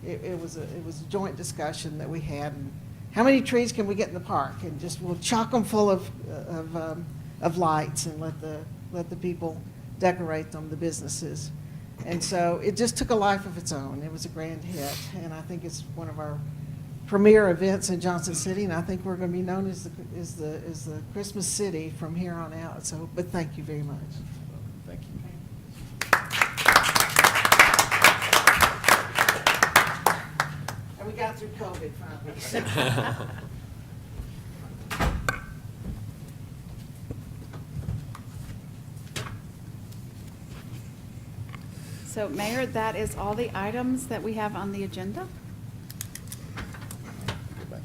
it was a joint discussion that we had. And how many trees can we get in the park? And just we'll chock them full of lights and let the people decorate them, the businesses. And so it just took a life of its own. It was a grand hit, and I think it's one of our premier events in Johnson City, and I think we're going to be known as the Christmas City from here on out. So, but thank you very much. Thank you. And we got through COVID finally. So, Mayor, that is all the items that we have on the agenda. Go back.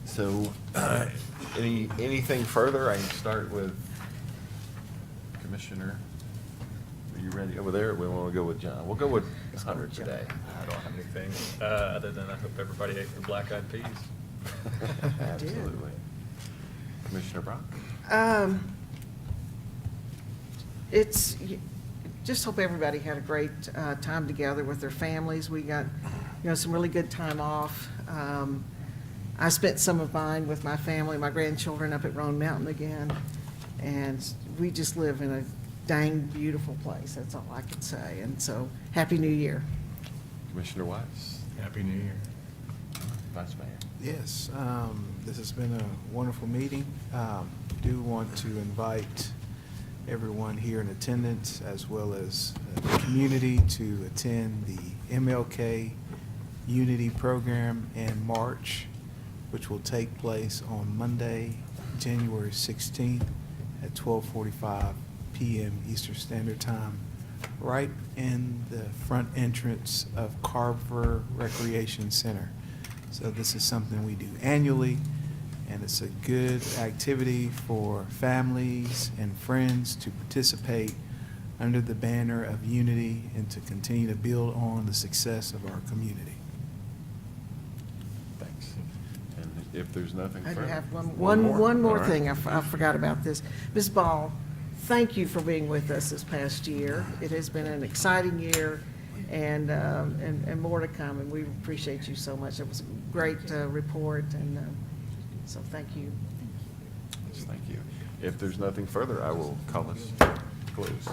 So, anything further? I can start with Commissioner. Are you ready over there? Or we want to go with John? We'll go with Hunter today. I don't have anything, other than I hope everybody ate their black-eyed peas. Absolutely. Commissioner Brock? Just hope everybody had a great time together with their families. We got, some really good time off. I spent some of mine with my family, my grandchildren up at Roan Mountain again, and we just live in a dang beautiful place. That's all I can say. And so, Happy New Year. Commissioner Weiss? Happy New Year. Vice Mayor? Yes, this has been a wonderful meeting. Do want to invite everyone here in attendance, as well as the community, to attend the MLK Unity Program in March, which will take place on Monday, January 16th at 12:45 p.m. Eastern Standard Time, right in the front entrance of Carver Recreation Center. So this is something we do annually, and it's a good activity for families and friends to participate under the banner of unity and to continue to build on the success of our community. Thanks. And if there's nothing I further. do have One one more All right. thing. I forgot about this. Ms. Ball, thank you for being with us this past year. It has been an exciting year and more to come, and we appreciate you so much. It was a great report, and so thank you. Thank you. If there's nothing further, I will call us closed.